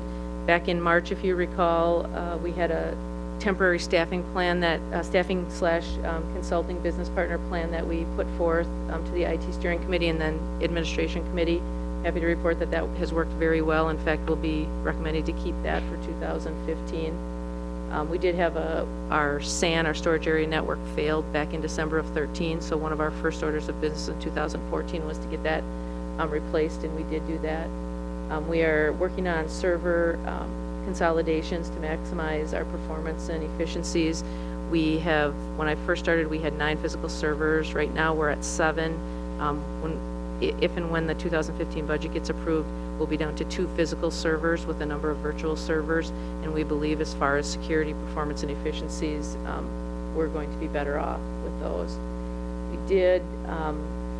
back in March, if you recall, we had a temporary staffing plan that staffing/consulting business partner plan that we put forth to the IT steering committee and then administration committee. Happy to report that has worked very well. In fact, we'll be recommending to keep that for 2015. We did have our SAN, our storage area network, failed back in December of 13. So one of our first orders of business in 2014 was to get that replaced, and we did do that. We are working on server consolidations to maximize our performance and efficiencies. When I first started, we had 9 physical servers. Right now we're at 7. If and when the 2015 budget gets approved, we'll be down to 2 physical servers with a number of virtual servers, and we believe as far as security, performance, and efficiencies, we're going to be better off with those.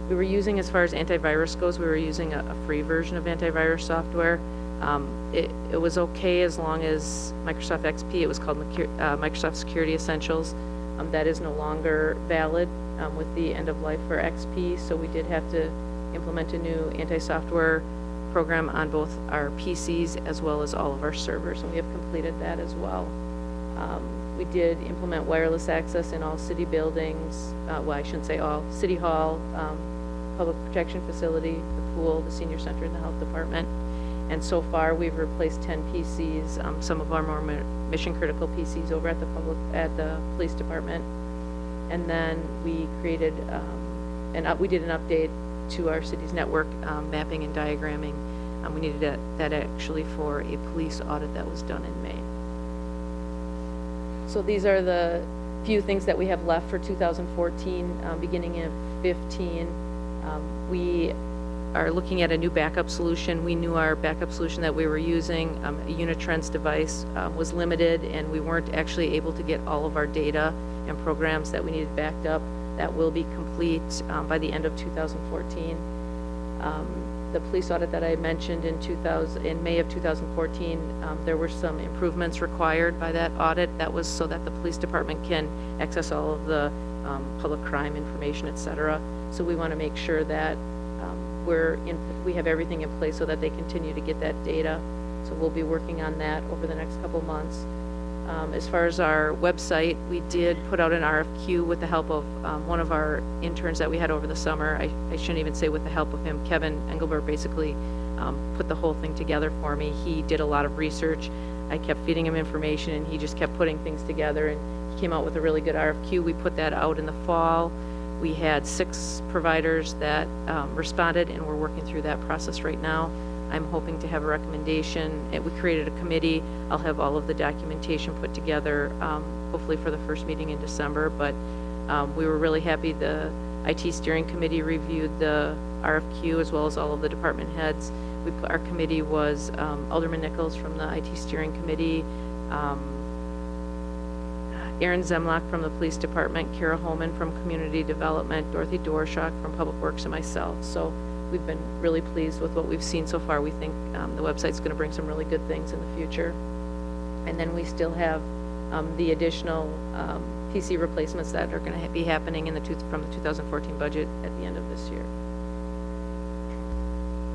We were using, as far as antivirus goes, we were using a free version of antivirus software. It was okay as long as Microsoft XP, it was called Microsoft Security Essentials. That is no longer valid with the end of life for XP, so we did have to implement a new anti-software program on both our PCs as well as all of our servers, and we have completed that as well. We did implement wireless access in all city buildings, well, I shouldn't say all, City Hall, Public Protection Facility, the pool, the senior center, and the health department. And so far, we've replaced 10 PCs, some of our more mission-critical PCs over at the police department. And then we created, we did an update to our city's network mapping and diagramming. We needed that actually for a police audit that was done in May. So these are the few things that we have left for 2014, beginning in 15. We are looking at a new backup solution. We knew our backup solution that we were using, a Unitrends device, was limited, and we weren't actually able to get all of our data and programs that we needed backed up. That will be complete by the end of 2014. The police audit that I mentioned in May of 2014, there were some improvements required by that audit. That was so that the police department can access all of the public crime information, et cetera. So we want to make sure that we have everything in place so that they continue to get that data. So we'll be working on that over the next couple months. As far as our website, we did put out an RFQ with the help of one of our interns that we had over the summer. I shouldn't even say with the help of him. Kevin Engelbert basically put the whole thing together for me. He did a lot of research. I kept feeding him information, and he just kept putting things together, and he came out with a really good RFQ. We put that out in the fall. We had 6 providers that responded, and we're working through that process right now. I'm hoping to have a recommendation. We created a committee. I'll have all of the documentation put together, hopefully for the first meeting in December. But we were really happy. The IT steering committee reviewed the RFQ as well as all of the department heads. Our committee was Alderman Nichols from the IT steering committee, Aaron Zemlach from the police department, Kara Holman from community development, Dorothy Dorshak from public works, and myself. So we've been really pleased with what we've seen so far. We think the website's going to bring some really good things in the future. And then we still have the additional PC replacements that are going to be happening from the 2014 budget at the end of this year.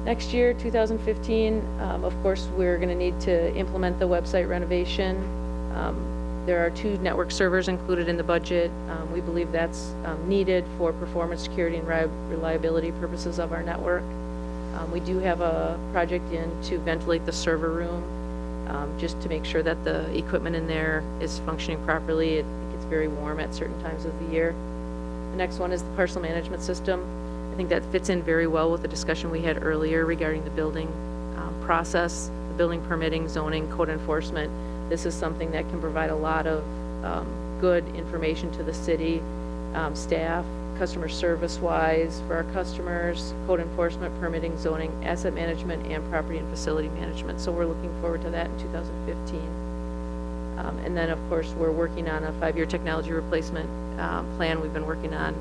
Next year, 2015, of course, we're going to need to implement the website renovation. There are 2 network servers included in the budget. We believe that's needed for performance, security, and reliability purposes of our network. We do have a project in to ventilate the server room, just to make sure that the equipment in there is functioning properly. It gets very warm at certain times of the year. The next one is the parcel management system. I think that fits in very well with the discussion we had earlier regarding the building process, the building permitting, zoning, code enforcement. This is something that can provide a lot of good information to the city staff, customer service-wise for our customers, code enforcement, permitting, zoning, asset management, and property and facility management. So we're looking forward to that in 2015. And then, of course, we're working on a 5-year technology replacement plan we've been working on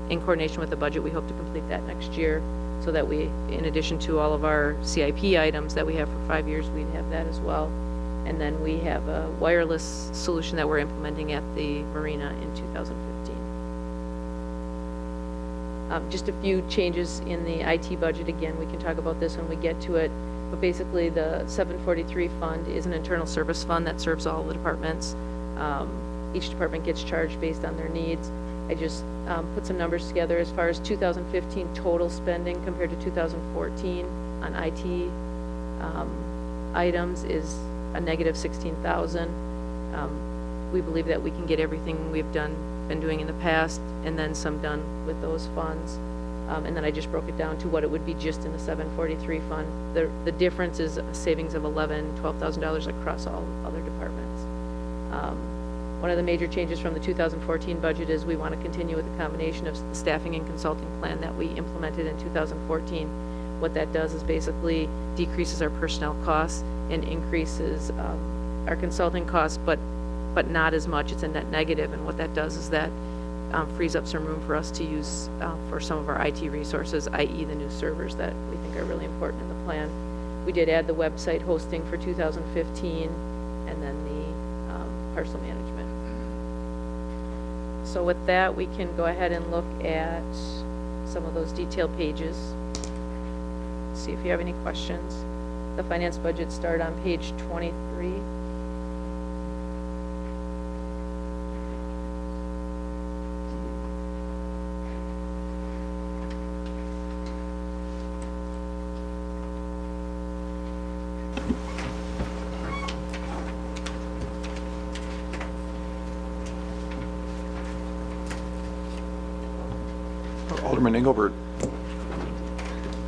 in coordination with the budget. We hope to complete that next year so that we, in addition to all of our CIP items that we have for 5 years, we'd have that as well. And then we have a wireless solution that we're implementing at the marina in 2015. Just a few changes in the IT budget. Again, we can talk about this when we get to it. But basically, the 743 fund is an internal service fund that serves all the departments. Each department gets charged based on their needs. I just put some numbers together as far as 2015 total spending compared to 2014 on IT items is a negative 16,000. We believe that we can get everything we've been doing in the past and then some done with those funds. And then I just broke it down to what it would be just in the 743 fund. The difference is a savings of $11,000, $12,000 across all other departments. One of the major changes from the 2014 budget is we want to continue with the combination of the staffing and consulting plan that we implemented in 2014. What that does is basically decreases our personnel costs and increases our consulting costs, but not as much. It's a net negative, and what that does is that frees up some room for us to use for some of our IT resources, i.e. the new servers that we think are really important in the plan. We did add the website hosting for 2015 and then the parcel management. So with that, we can go ahead and look at some of those detailed pages. See if you have any questions. The finance budget start on page 23. Alderman Engelbert.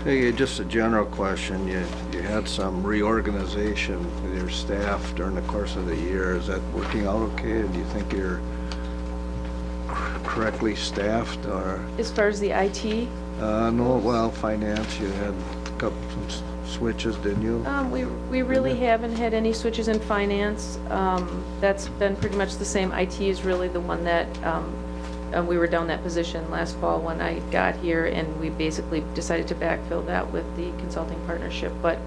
Hey, just a general question. You had some reorganization with your staff during the course of the year. Is that working out okay? Do you think you're correctly staffed or? As far as the IT, No, well, finance, you had a couple switches, didn't you? we really haven't had any switches in finance. That's been pretty much the same. IT is really the one that, we were down that position last fall when I got here, and we basically decided to backfill that with the consulting partnership, but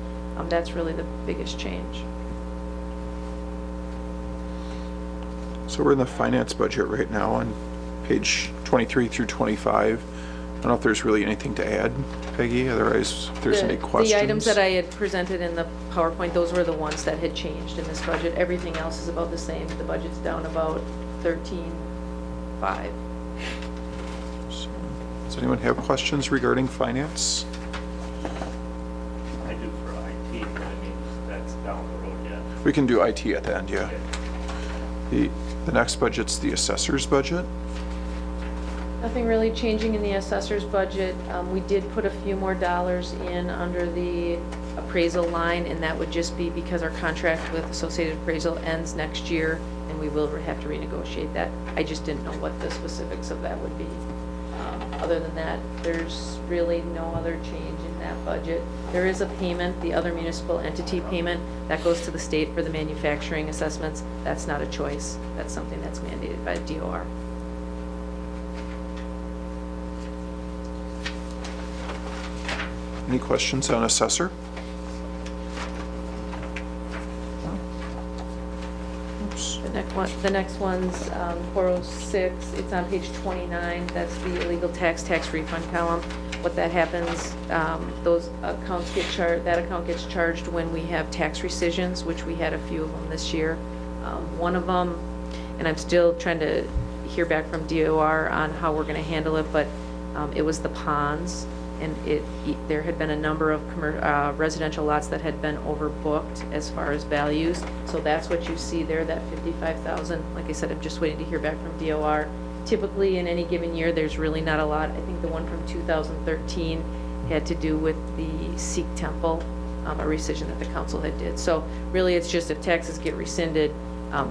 that's really the biggest change. So we're in the finance budget right now on page 23 through 25. I don't know if there's really anything to add, Peggy, otherwise if there's any questions. The items that I had presented in the PowerPoint, those were the ones that had changed in this budget. Everything else is about the same. The budget's down about 13.5. So, does anyone have questions regarding finance? I do for IT, but I mean, that's down the road yet. We can do IT at the end, yeah. The next budget's the assessor's budget. Nothing really changing in the assessor's budget. We did put a few more dollars in under the appraisal line, and that would just be because our contract with Associated Appraisal ends next year, and we will have to renegotiate that. I just didn't know what the specifics of that would be. Other than that, there's really no other change in that budget. There is a payment, the other municipal entity payment, that goes to the state for the manufacturing assessments. That's not a choice. That's something that's mandated by the DOR. Any questions on assessor? Oops. The next one's 406. It's on page 29. That's the illegal tax refund column. What that happens, those accounts get charged. That account gets charged when we have tax rescissions, which we had a few of them this year. One of them, and I'm still trying to hear back from DOR on how we're going to handle it, but it was the ponds. And there had been a number of residential lots that had been overbooked as far as values. So that's what you see there, that 55,000. Like I said, I'm just waiting to hear back from DOR. Typically, in any given year, there's really not a lot. I think the one from 2013 had to do with the Sikh temple, a rescission that the council had did. So really, it's just if taxes get rescinded,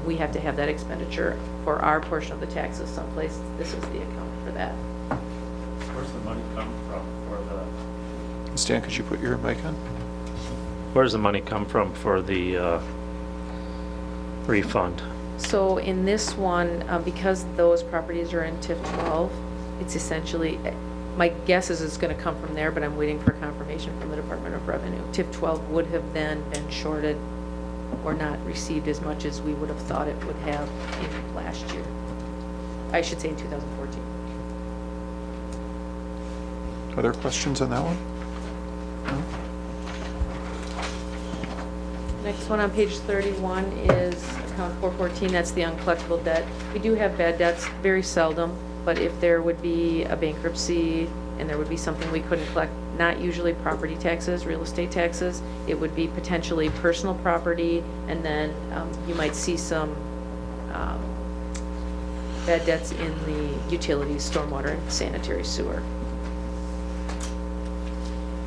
we have to have that expenditure for our portion of the taxes someplace. This is the account for that. Where's the money come from for the? Stan, could you put your mic on? Where's the money come from for the refund? So in this one, because those properties are in TIF 12, it's essentially, my guess is it's going to come from there, but I'm waiting for confirmation from the Department of Revenue. TIF 12 would have then been shorted or not received as much as we would have thought it would have in last year. I should say in 2014. Other questions on that one? No? Next one on page 31 is account 414, that's the uncollectible debt. We do have bad debts, very seldom, but if there would be a bankruptcy and there would be something we couldn't collect, not usually property taxes, real estate taxes, it would be potentially personal property, and then you might see some bad debts in the utilities, stormwater, and sanitary sewer.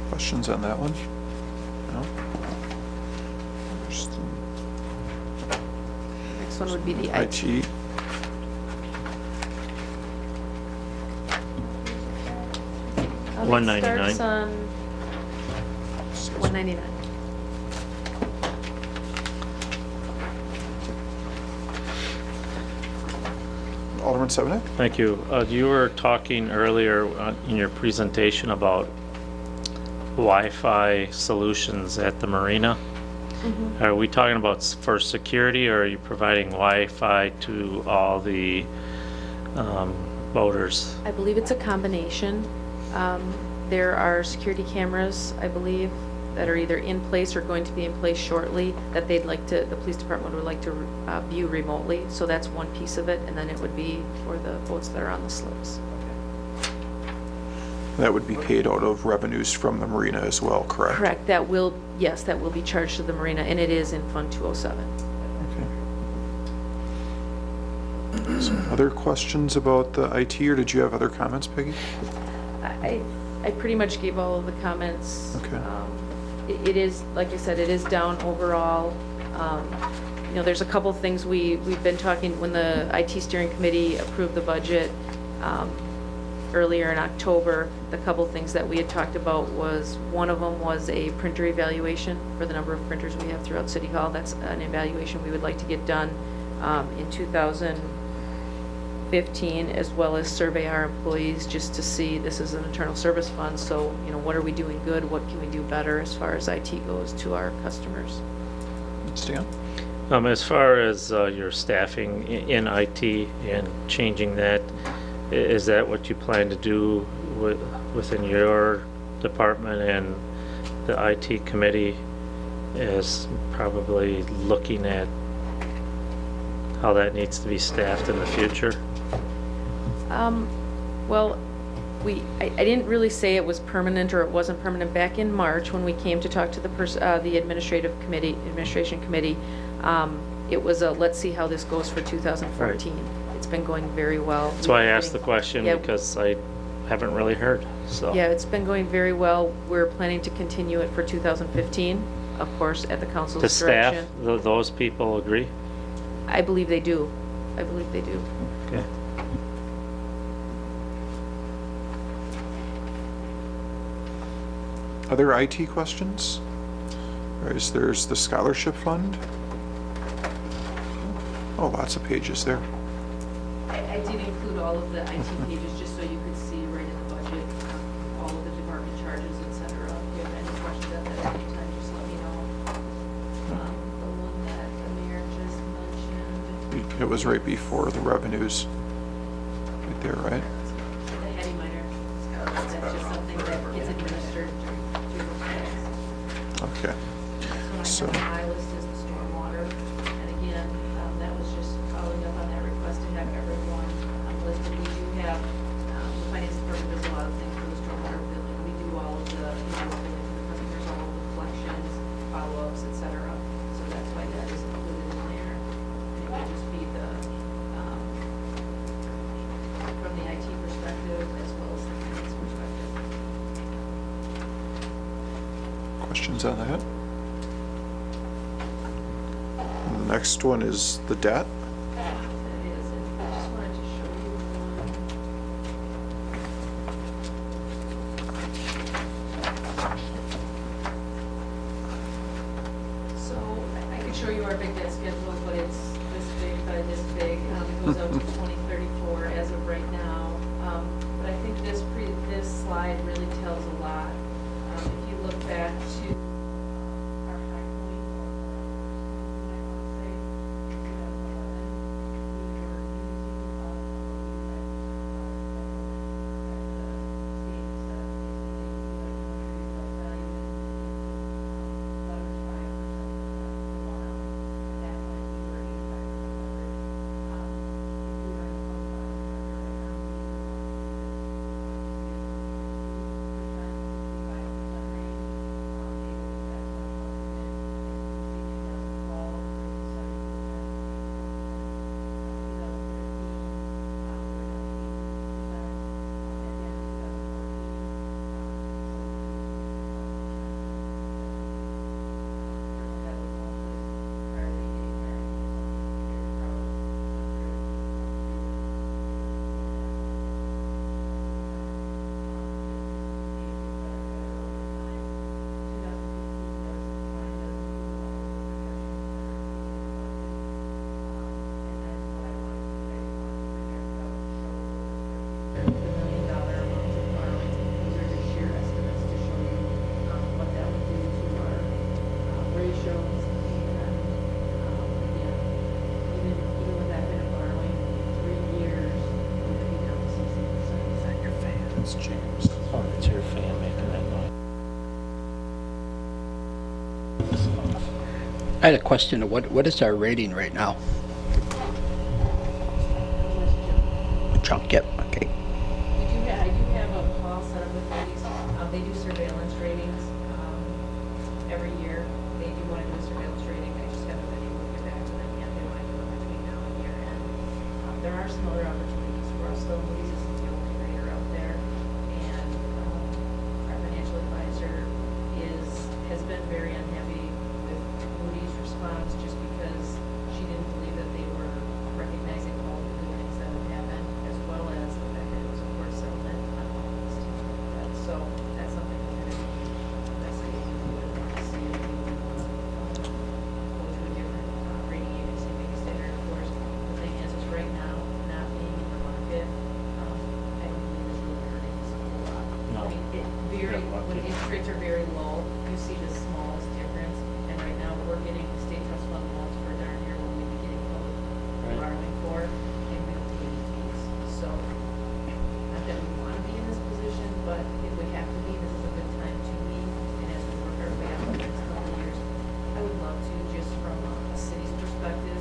Questions on that one? No? Next one would be the IT. IT. It 199. starts on 199. Alderman Sevenek? Thank you. You were talking earlier in your presentation about Wi-Fi solutions at the marina. Mm-hmm. Are we talking about for security, or are you providing Wi-Fi to all the boaters? I believe it's a combination. There are security cameras, I believe, that are either in place or going to be in place shortly that they'd like to, the police department would like to view remotely. So that's one piece of it, and then it would be for the boats that are on the slips. That would be paid out of revenues from the marina as well, correct? Correct. That will, yes, that will be charged to the marina, and it is in Fund 207. Okay. So other questions about the IT, or did you have other comments, Peggy? I pretty much gave all of the comments. Okay. It is, like I said, it is down overall. You know, there's a couple things we've been talking, when the IT steering committee approved the budget earlier in October, the couple things that we had talked about was, one of them was a printer evaluation for the number of printers we have throughout City Hall. That's an evaluation we would like to get done in 2015, as well as survey our employees just to see, this is an internal service fund, so, you know, what are we doing good? What can we do better as far as IT goes to our customers? Stan? As far as your staffing in IT and changing that, is that what you plan to do within your department, and the IT committee is probably looking at how that needs to be staffed in the future? Well, I didn't really say it was permanent or it wasn't permanent. Back in March, when we came to talk to the administration committee, it was a, let's see how this goes for 2014. Right. It's been going very well. That's why I asked the question, Yeah. because I haven't really heard, so. Yeah, it's been going very well. We're planning to continue it for 2015, of course, at the council's The staff, direction. those people agree? I believe they do. I believe they do. Okay. Other IT questions? There's the scholarship fund. Oh, lots of pages there. I did include all of the IT pages just so you could see right in the budget, all of the department charges, et cetera. If you have any questions at that time, just let me know. The one that the mayor just mentioned, It was right before the revenues. Right there, right? the heady minor, that's just something that gets administered through the plans. Okay. So what I have on my list is the stormwater, and again, that was just following up on that request to have everyone listed. We do have, the finance department does a lot of things for the stormwater billing. We do all of the, billing to the customers, all of the collections, follow-ups, et cetera. So that's why that is included in there. And it would just be the, from the IT perspective as well as the finance perspective. Questions on that? And the next one is the debt. That is, and I just wanted to show you one. So I could show you our big debt schedule, but it's this big by this big. It goes out to 2034 as of right now. But I think this slide really tells a lot. If you look back to our high point, or I want to say 2011, we were using up I had a question. What is our rating right now? Junk, yep, okay. I do have a call set up with police. They do surveillance ratings every year. They do want to do a surveillance rating. I just haven't been able to get back to them yet. They want to do it between now and year end. There are some other opportunities for us, though. Moody's isn't the only rater out there. And response just because she didn't believe that they were recognizing all the good things that have happened, as well as the fact that it was a court settlement on all of these things like that. So that's something we're going to be investigating with to see if we want to go to a different rating agency, maybe Standard & Poor's. The thing is right now, not being in the market, I don't believe it's really hurting us a whole lot. No. I mean, when interest rates are very low, you see the smallest difference. And right now, we're getting state trust fund loans for darn near what we'd be getting public borrowing for, and we don't pay any fees. So, not that we want to be in this position, but if we have to be, this is a good time to be. And as we work our way out in the next couple of years, I would love to, just from a city's perspective,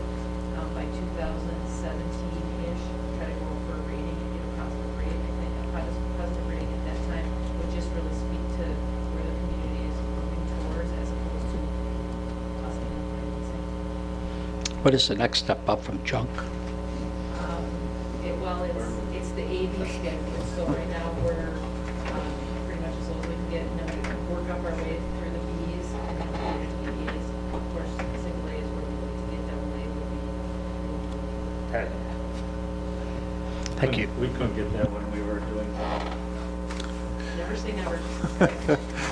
by 2017-ish, try to go for a rating and get a positive rating. I think a positive rating at that time would just really speak to where the community is moving towards, as opposed to us getting financing. What is the next step up from junk? Well, it's the AB schedule, so right now we're pretty much as low as we can get, and then we can work up our way through the Bs, and then we get to the As. Of course, single A is where we like to get, double A would be. Thank you. We couldn't get that when we were doing Never say never.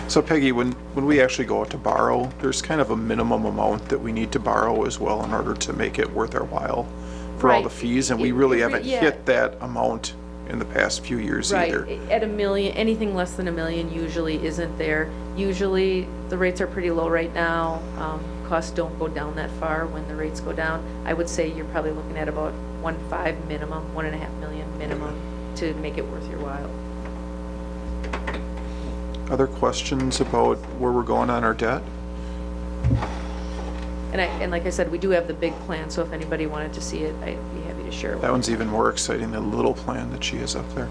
So Peggy, when we actually go out to borrow, there's kind of a minimum amount that we need to borrow as well in order to make it worth our while for all the Right. fees, and we It- really it- haven't yeah. hit that amount in the past few years either. Right, at $1 million, anything less than $1 million usually isn't there. Usually, the rates are pretty low right now. Costs don't go down that far when the rates go down. I would say you're probably looking at about 1.5 minimum, 1.5 million minimum to make it worth your while. Other questions about where we're going on our debt? And like I said, we do have the big plan, so if anybody wanted to see it, I'd be happy to share it with That you. one's even more exciting than the little plan that she has up there.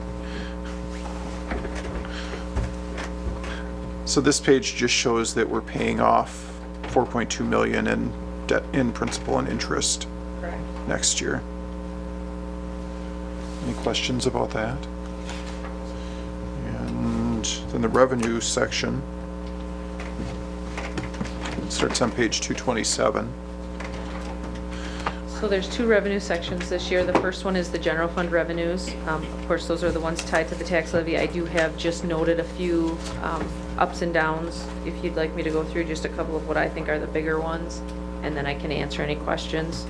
So this page just shows that we're paying off 4.2 million in debt, in principal and interest Correct. next year. Any questions about that? And then the revenue section starts on page 227. So there's two revenue sections this year. The first one is the general fund revenues. Of course, those are the ones tied to the tax levy. I do have just noted a few ups and downs, if you'd like me to go through just a couple of what I think are the bigger ones, and then I can answer any questions.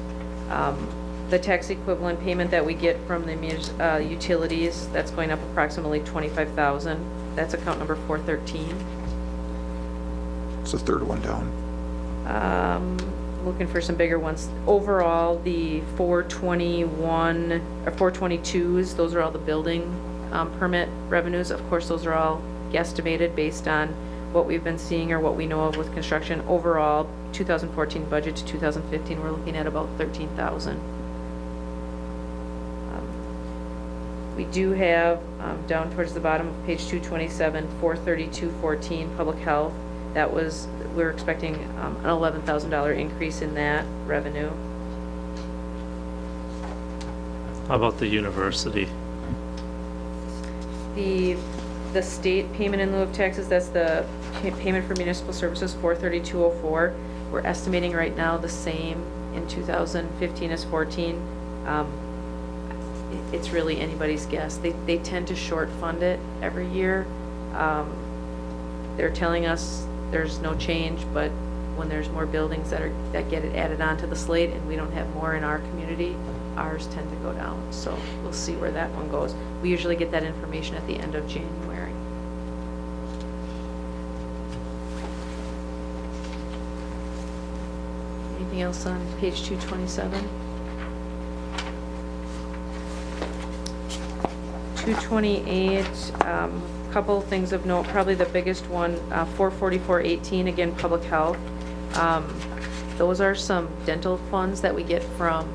The tax equivalent payment that we get from the utilities, that's going up approximately $25,000. That's account number 413. It's the third one down. Looking for some bigger ones. Overall, the 421 or 422s, those are all the building permit revenues. Of course, those are all guesstimated based on what we've been seeing or what we know of with construction. Overall, 2014 budget to 2015, we're looking at about 13,000. We do have, down towards the bottom of page 227, 43214, public health. That was, we're expecting an $11,000 increase in that revenue. How about the university? The state payment in lieu of taxes, that's the payment for municipal services, 43204. We're estimating right now the same in 2015 as 14. It's really anybody's guess. They tend to short fund it every year. They're telling us there's no change, but when there's more buildings that get it added onto the slate and we don't have more in our community, ours tend to go down. So we'll see where that one goes. We usually get that information at the end of January. Anything else on page 227? 228, couple things of note. Probably the biggest one, 44418, again, public health. Those are some dental funds that we get from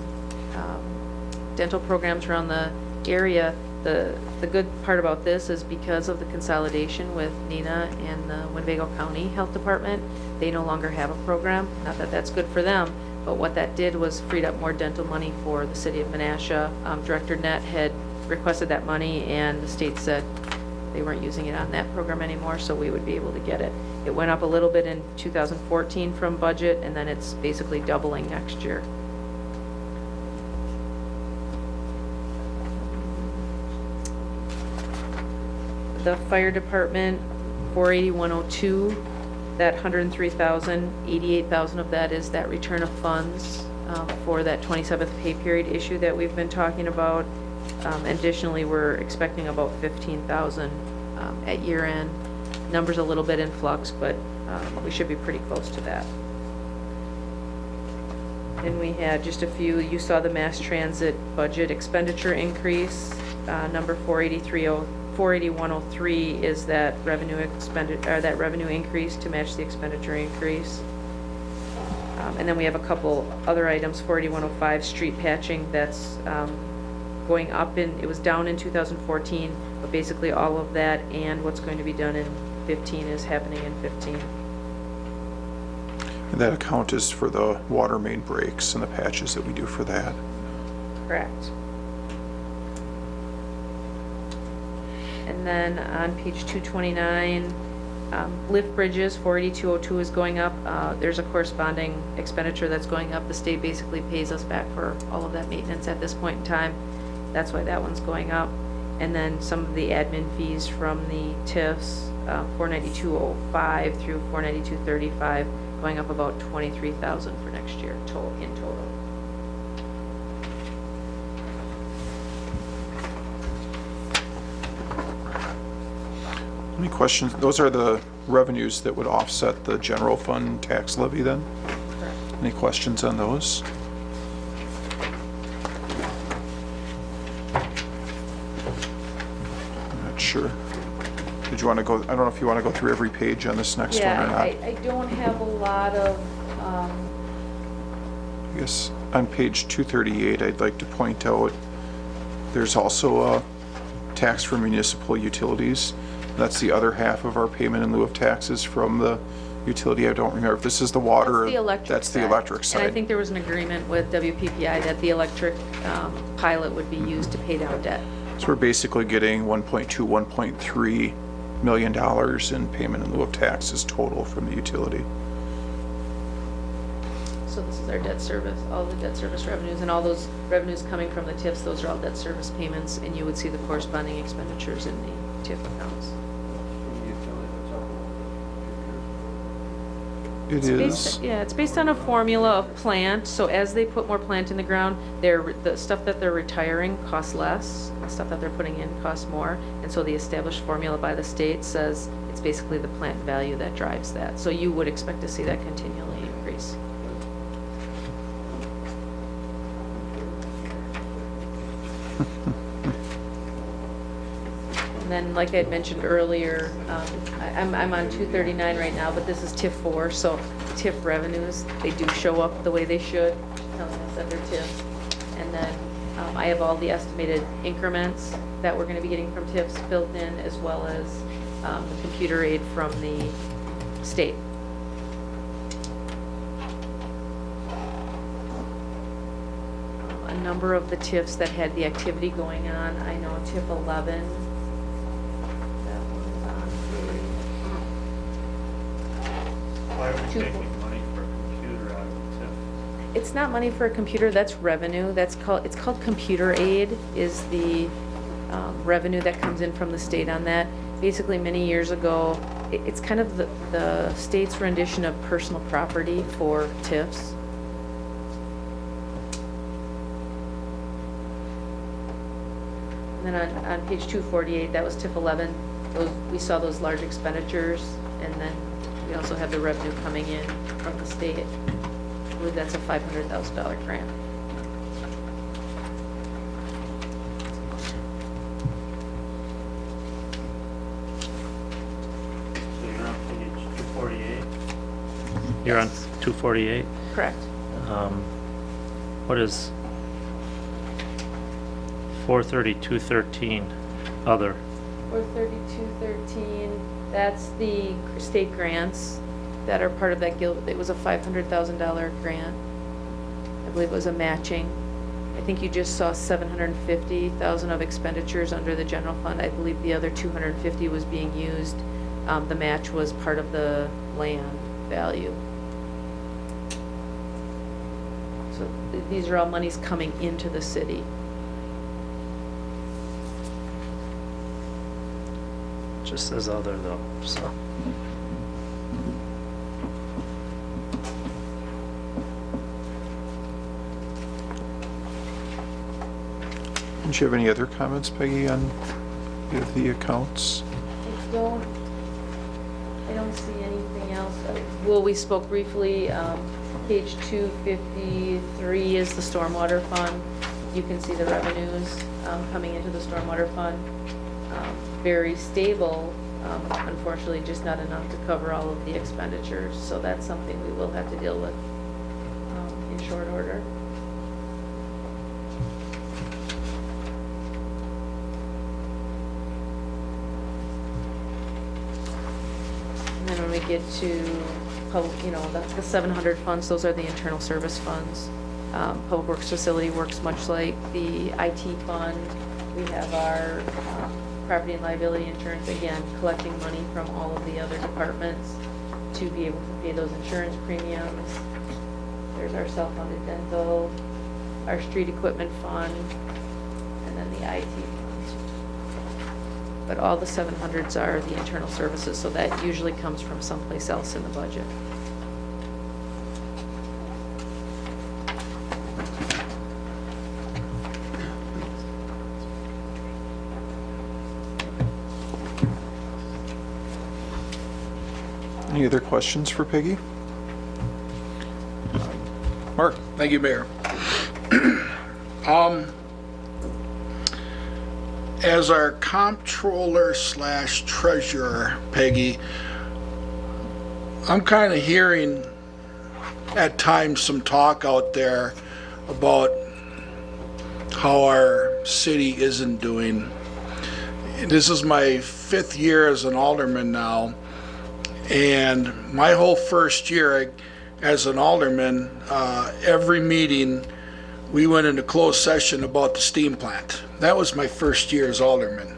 dental programs around the area. The good part about this is because of the consolidation with Nina and the Winnebago County Health Department, they no longer have a program. Not that that's good for them, but what that did was freed up more dental money for the city of Menasha. Director Nett had requested that money, and the state said they weren't using it on that program anymore, so we would be able to get it. It It went up a little bit in 2014 from budget, and then it's basically doubling next year. The fire department, 48102, that 103,000, 88,000 of that is that return of funds for that 27th pay period issue that we've been talking about. Additionally, we're expecting about 15,000 at year end. Number's a little bit in flux, but we should be pretty close to that. Then we had just a few, you saw the mass transit budget expenditure increase. Number 48103 is that revenue increase to match the expenditure increase. And then we have a couple other items, 48105 street patching, that's going up it was down in 2014, but basically all of that and what's going to be done in 15 is happening in 15. And that account is for the water main breaks and the patches that we do for that. Correct. And then on page 229, lift bridges, 48202 is going up. There's a corresponding expenditure that's going up. The state basically pays us back for all of that maintenance at this point in time. That's why that one's going up. And then some of the admin fees from the TIFs, 49205 through 49235, going up about 23,000 for next year in total. Any questions? Those are the revenues that would offset the general fund tax levy then? Correct. Any questions on those? I'm not sure. Did you want to go, I don't know if you want to go through every page on this next one or not. I don't have a lot of, I guess on page 238, I'd like to point out there's also a tax for municipal utilities. That's the other half of our payment in lieu of taxes from the utility. I don't remember if this is the water. that's the electric That's side. the electric side. And I think there was an agreement with WPPI that the electric pilot would be used to pay down debt. So we're basically getting 1.2, 1.3 million dollars in payment in lieu of taxes total from the utility. So this is our debt service, all the debt service revenues, and all those revenues coming from the TIFs, those are all debt service payments, and you would see the corresponding expenditures in the TIF accounts. It is. It's based on a formula of plant, so as they put more plant in the ground, the stuff that they're retiring costs less, the stuff that they're putting in costs more, and so the established formula by the state says it's basically the plant value that drives that. So you would expect to see that continually increase. And then, like I had mentioned earlier, I'm on 239 right now, but this is TIF 4, so TIF revenues, they do show up the way they should, telling us that they're TIF. And then I have all the estimated increments that we're going to be getting from TIFs built in, as well as the computer aid from the state. A number of the TIFs that had the activity going on, I know TIF 11, Why are we taking money for a computer out of the TIF? it's not money for a computer, that's revenue. It's called computer aid, is the revenue that comes in from the state on that. Basically, many years ago, it's kind of the state's rendition of personal property for TIFs. And then on page 248, that was TIF 11. We saw those large expenditures, and then we also have the revenue coming in from the state. I believe that's a $500,000 grant. So you're on page 248? You're on 248? Correct. What is 43213 other? 43213, that's the state grants that are part of that it was a $500,000 grant. I believe it was a matching. I think you just saw $750,000 of expenditures under the general fund. I believe the other $250 was being used The match was part of the land value. So these are all monies coming into the city. Just says other though, so. Did you have any other comments, Peggy, on the accounts? I don't see anything else. Well, we spoke briefly, page 253 is the Stormwater Fund. You can see the revenues coming into the Stormwater Fund. Very stable, unfortunately just not enough to cover all of the expenditures, so that's something we will have to deal with in short order. And then when we get to, the 700 funds, those are the internal service funds. Public Works Facility works much like the IT fund. We have our property and liability insurance, again, collecting money from all of the other departments to be able to pay those insurance premiums. There's our self-funded dental, our street equipment fund, and then the IT fund. But all the 700s are the internal services, so that usually comes from someplace else in the budget. Any other questions for Peggy? Mark? Thank you, Mayor. As our comptroller / treasurer, Peggy, I'm kind of hearing at times some talk out there about how our city isn't doing. This is my 5th year as an alderman now, and my whole first year as an alderman, every meeting we went into closed session about the steam plant. That was my first year as alderman.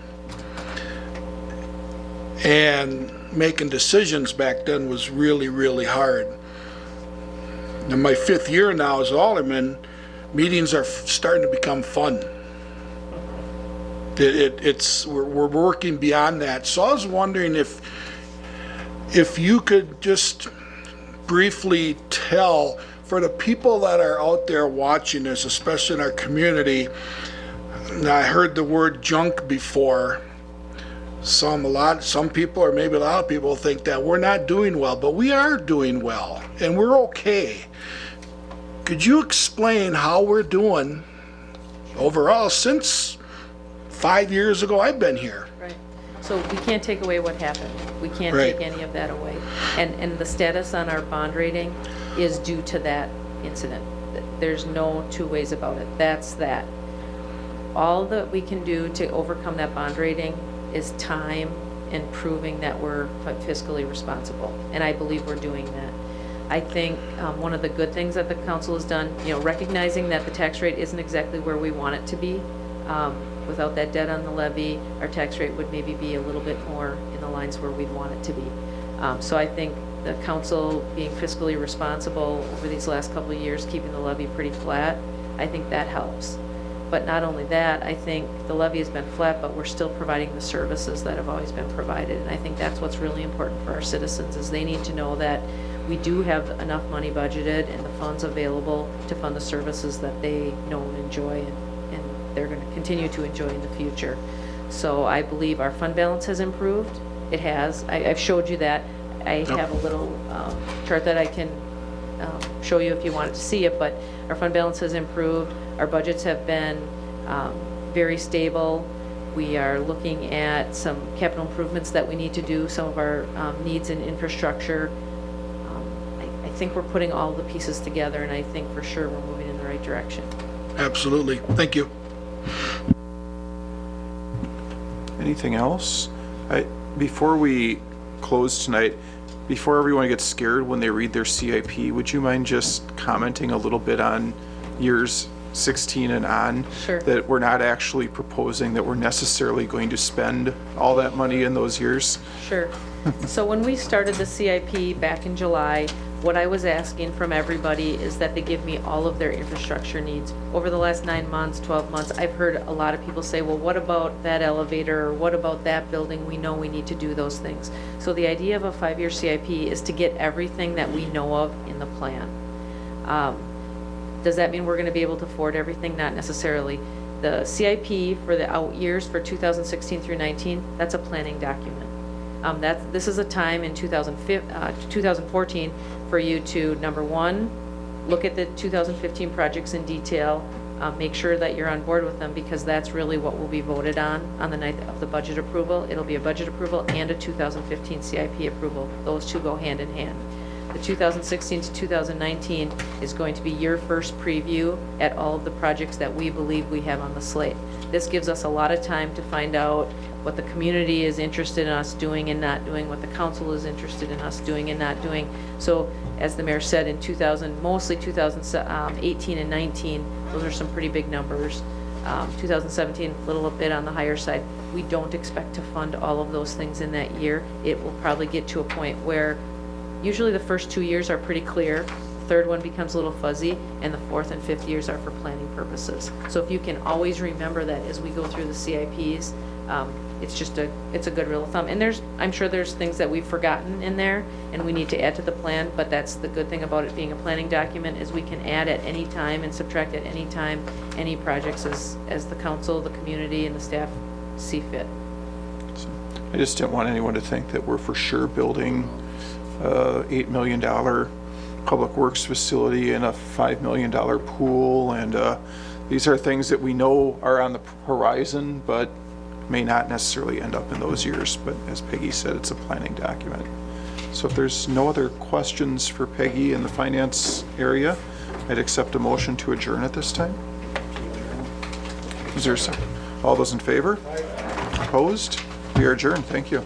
And making decisions back then was really, really hard. In my 5th year now as alderman, meetings are starting to become fun. We're working beyond that. So I was wondering if you could just briefly tell, for the people that are out there watching this, especially in our community, and I heard the word junk before. Some people, or maybe a lot of people, think that we're not doing well, but we are doing well, and we're okay. Could you explain how we're doing overall since 5 years ago I've been here? Right. So we can't take away what happened. We can't Right. take any of that away. And the status on our bond rating is due to that incident. There's no two ways about it. That's that. All that we can do to overcome that bond rating is time and proving that we're fiscally responsible. And I believe we're doing that. I think one of the good things that the council has done, recognizing that the tax rate isn't exactly where we want it to be. Without that debt on the levy, our tax rate would maybe be a little bit more in the lines where we'd want it to be. So I think the council being fiscally responsible over these last couple of years, keeping the levy pretty flat, I think that helps. But not only that, I think the levy has been flat, but we're still providing the services that have always been provided. And I think that's what's really important for our citizens, is they need to know that we do have enough money budgeted and the funds available to fund the services that they know and enjoy, and they're going to continue to enjoy in the future. So I believe our fund balance has improved. It has. I've showed you that. I have a little chart that I can show you if you wanted to see it, but our fund balance has improved. Our budgets have been very stable. We are looking at some capital improvements that we need to do, some of our needs in infrastructure. I think we're putting all the pieces together, and I think for sure we're moving in the right direction. Absolutely. Thank you. Anything else? Before we close tonight, before everyone gets scared when they read their CIP, would you mind just commenting a little bit on yours 16 and on. Sure. That we're not actually proposing that we're necessarily going to spend all that money in those years. Sure. So when we started the CIP back in July, what I was asking from everybody is that they give me all of their infrastructure needs. Over the last 9 months, 12 months, I've heard a lot of people say, well, what about that elevator, or what about that building? We know we need to do those things. So the idea of a 5-year CIP is to get everything that we know of in the plan. Does that mean we're gonna be able to afford everything? Not necessarily. The CIP for the out years for 2016 through 19, that's a planning document. This is a time in 2014 for you to, number one, look at the 2015 projects in detail, make sure that you're on board with them, because that's really what will be voted on the night of the budget approval. It'll be a budget approval and a 2015 CIP approval. Those two go hand in hand. The 2016 to 2019 is going to be your first preview at all of the projects that we believe we have on the slate. This gives us a lot of time to find out what the community is interested in us doing and not doing, what the council is interested in us doing and not doing. So, as the mayor said, in mostly 2018 and 19, those are some pretty big numbers. 2017, a little bit on the higher side. We don't expect to fund all of those things in that year. It will probably get to a point where usually the first 2 years are pretty clear, the third one becomes a little fuzzy, and the fourth and fifth years are for planning purposes. So if you can always remember that as we go through the CIPs, it's a good rule of thumb. And I'm sure there's things that we've forgotten in there and we need to add to the plan, but that's the good thing about it being a planning document, is we can add at any time and subtract at any time any projects as the council, the community, and the staff see fit. I just didn't want anyone to think that we're for sure building a $8 million public works facility and a $5 million pool, and these are things that we know are on the horizon, but may not necessarily end up in those years. But as Peggy said, it's a planning document. So if there's no other questions for Peggy in the finance area, I'd accept a motion to adjourn at this time. Is there a second? All those in favor? Opposed? We are adjourned. Thank you.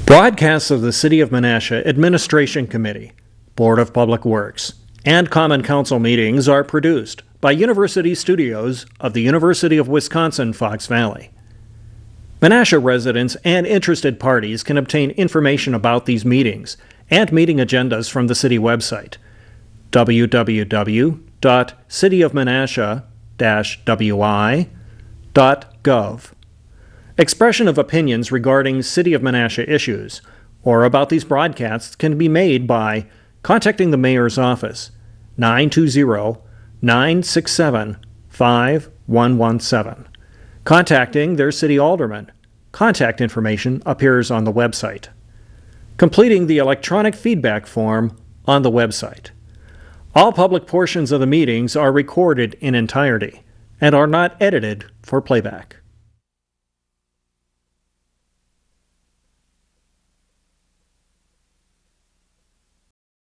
Broadcasts of the City of Menasha Administration Committee, Board of Public Works, and Common Council meetings are produced by University Studios of the University of Wisconsin-Fox Valley. Menasha residents and interested parties can obtain information about these meetings and meeting agendas from the city website, www.cityofmenasha-wi.gov. Expression of opinions regarding City of Menasha issues or about these broadcasts can be made by contacting the Mayor's Office, 920-967-5117. Contacting their City Alderman. Contact information appears on the website. Completing the electronic feedback form on the website. All public portions of the meetings are recorded in entirety and are not edited for playback.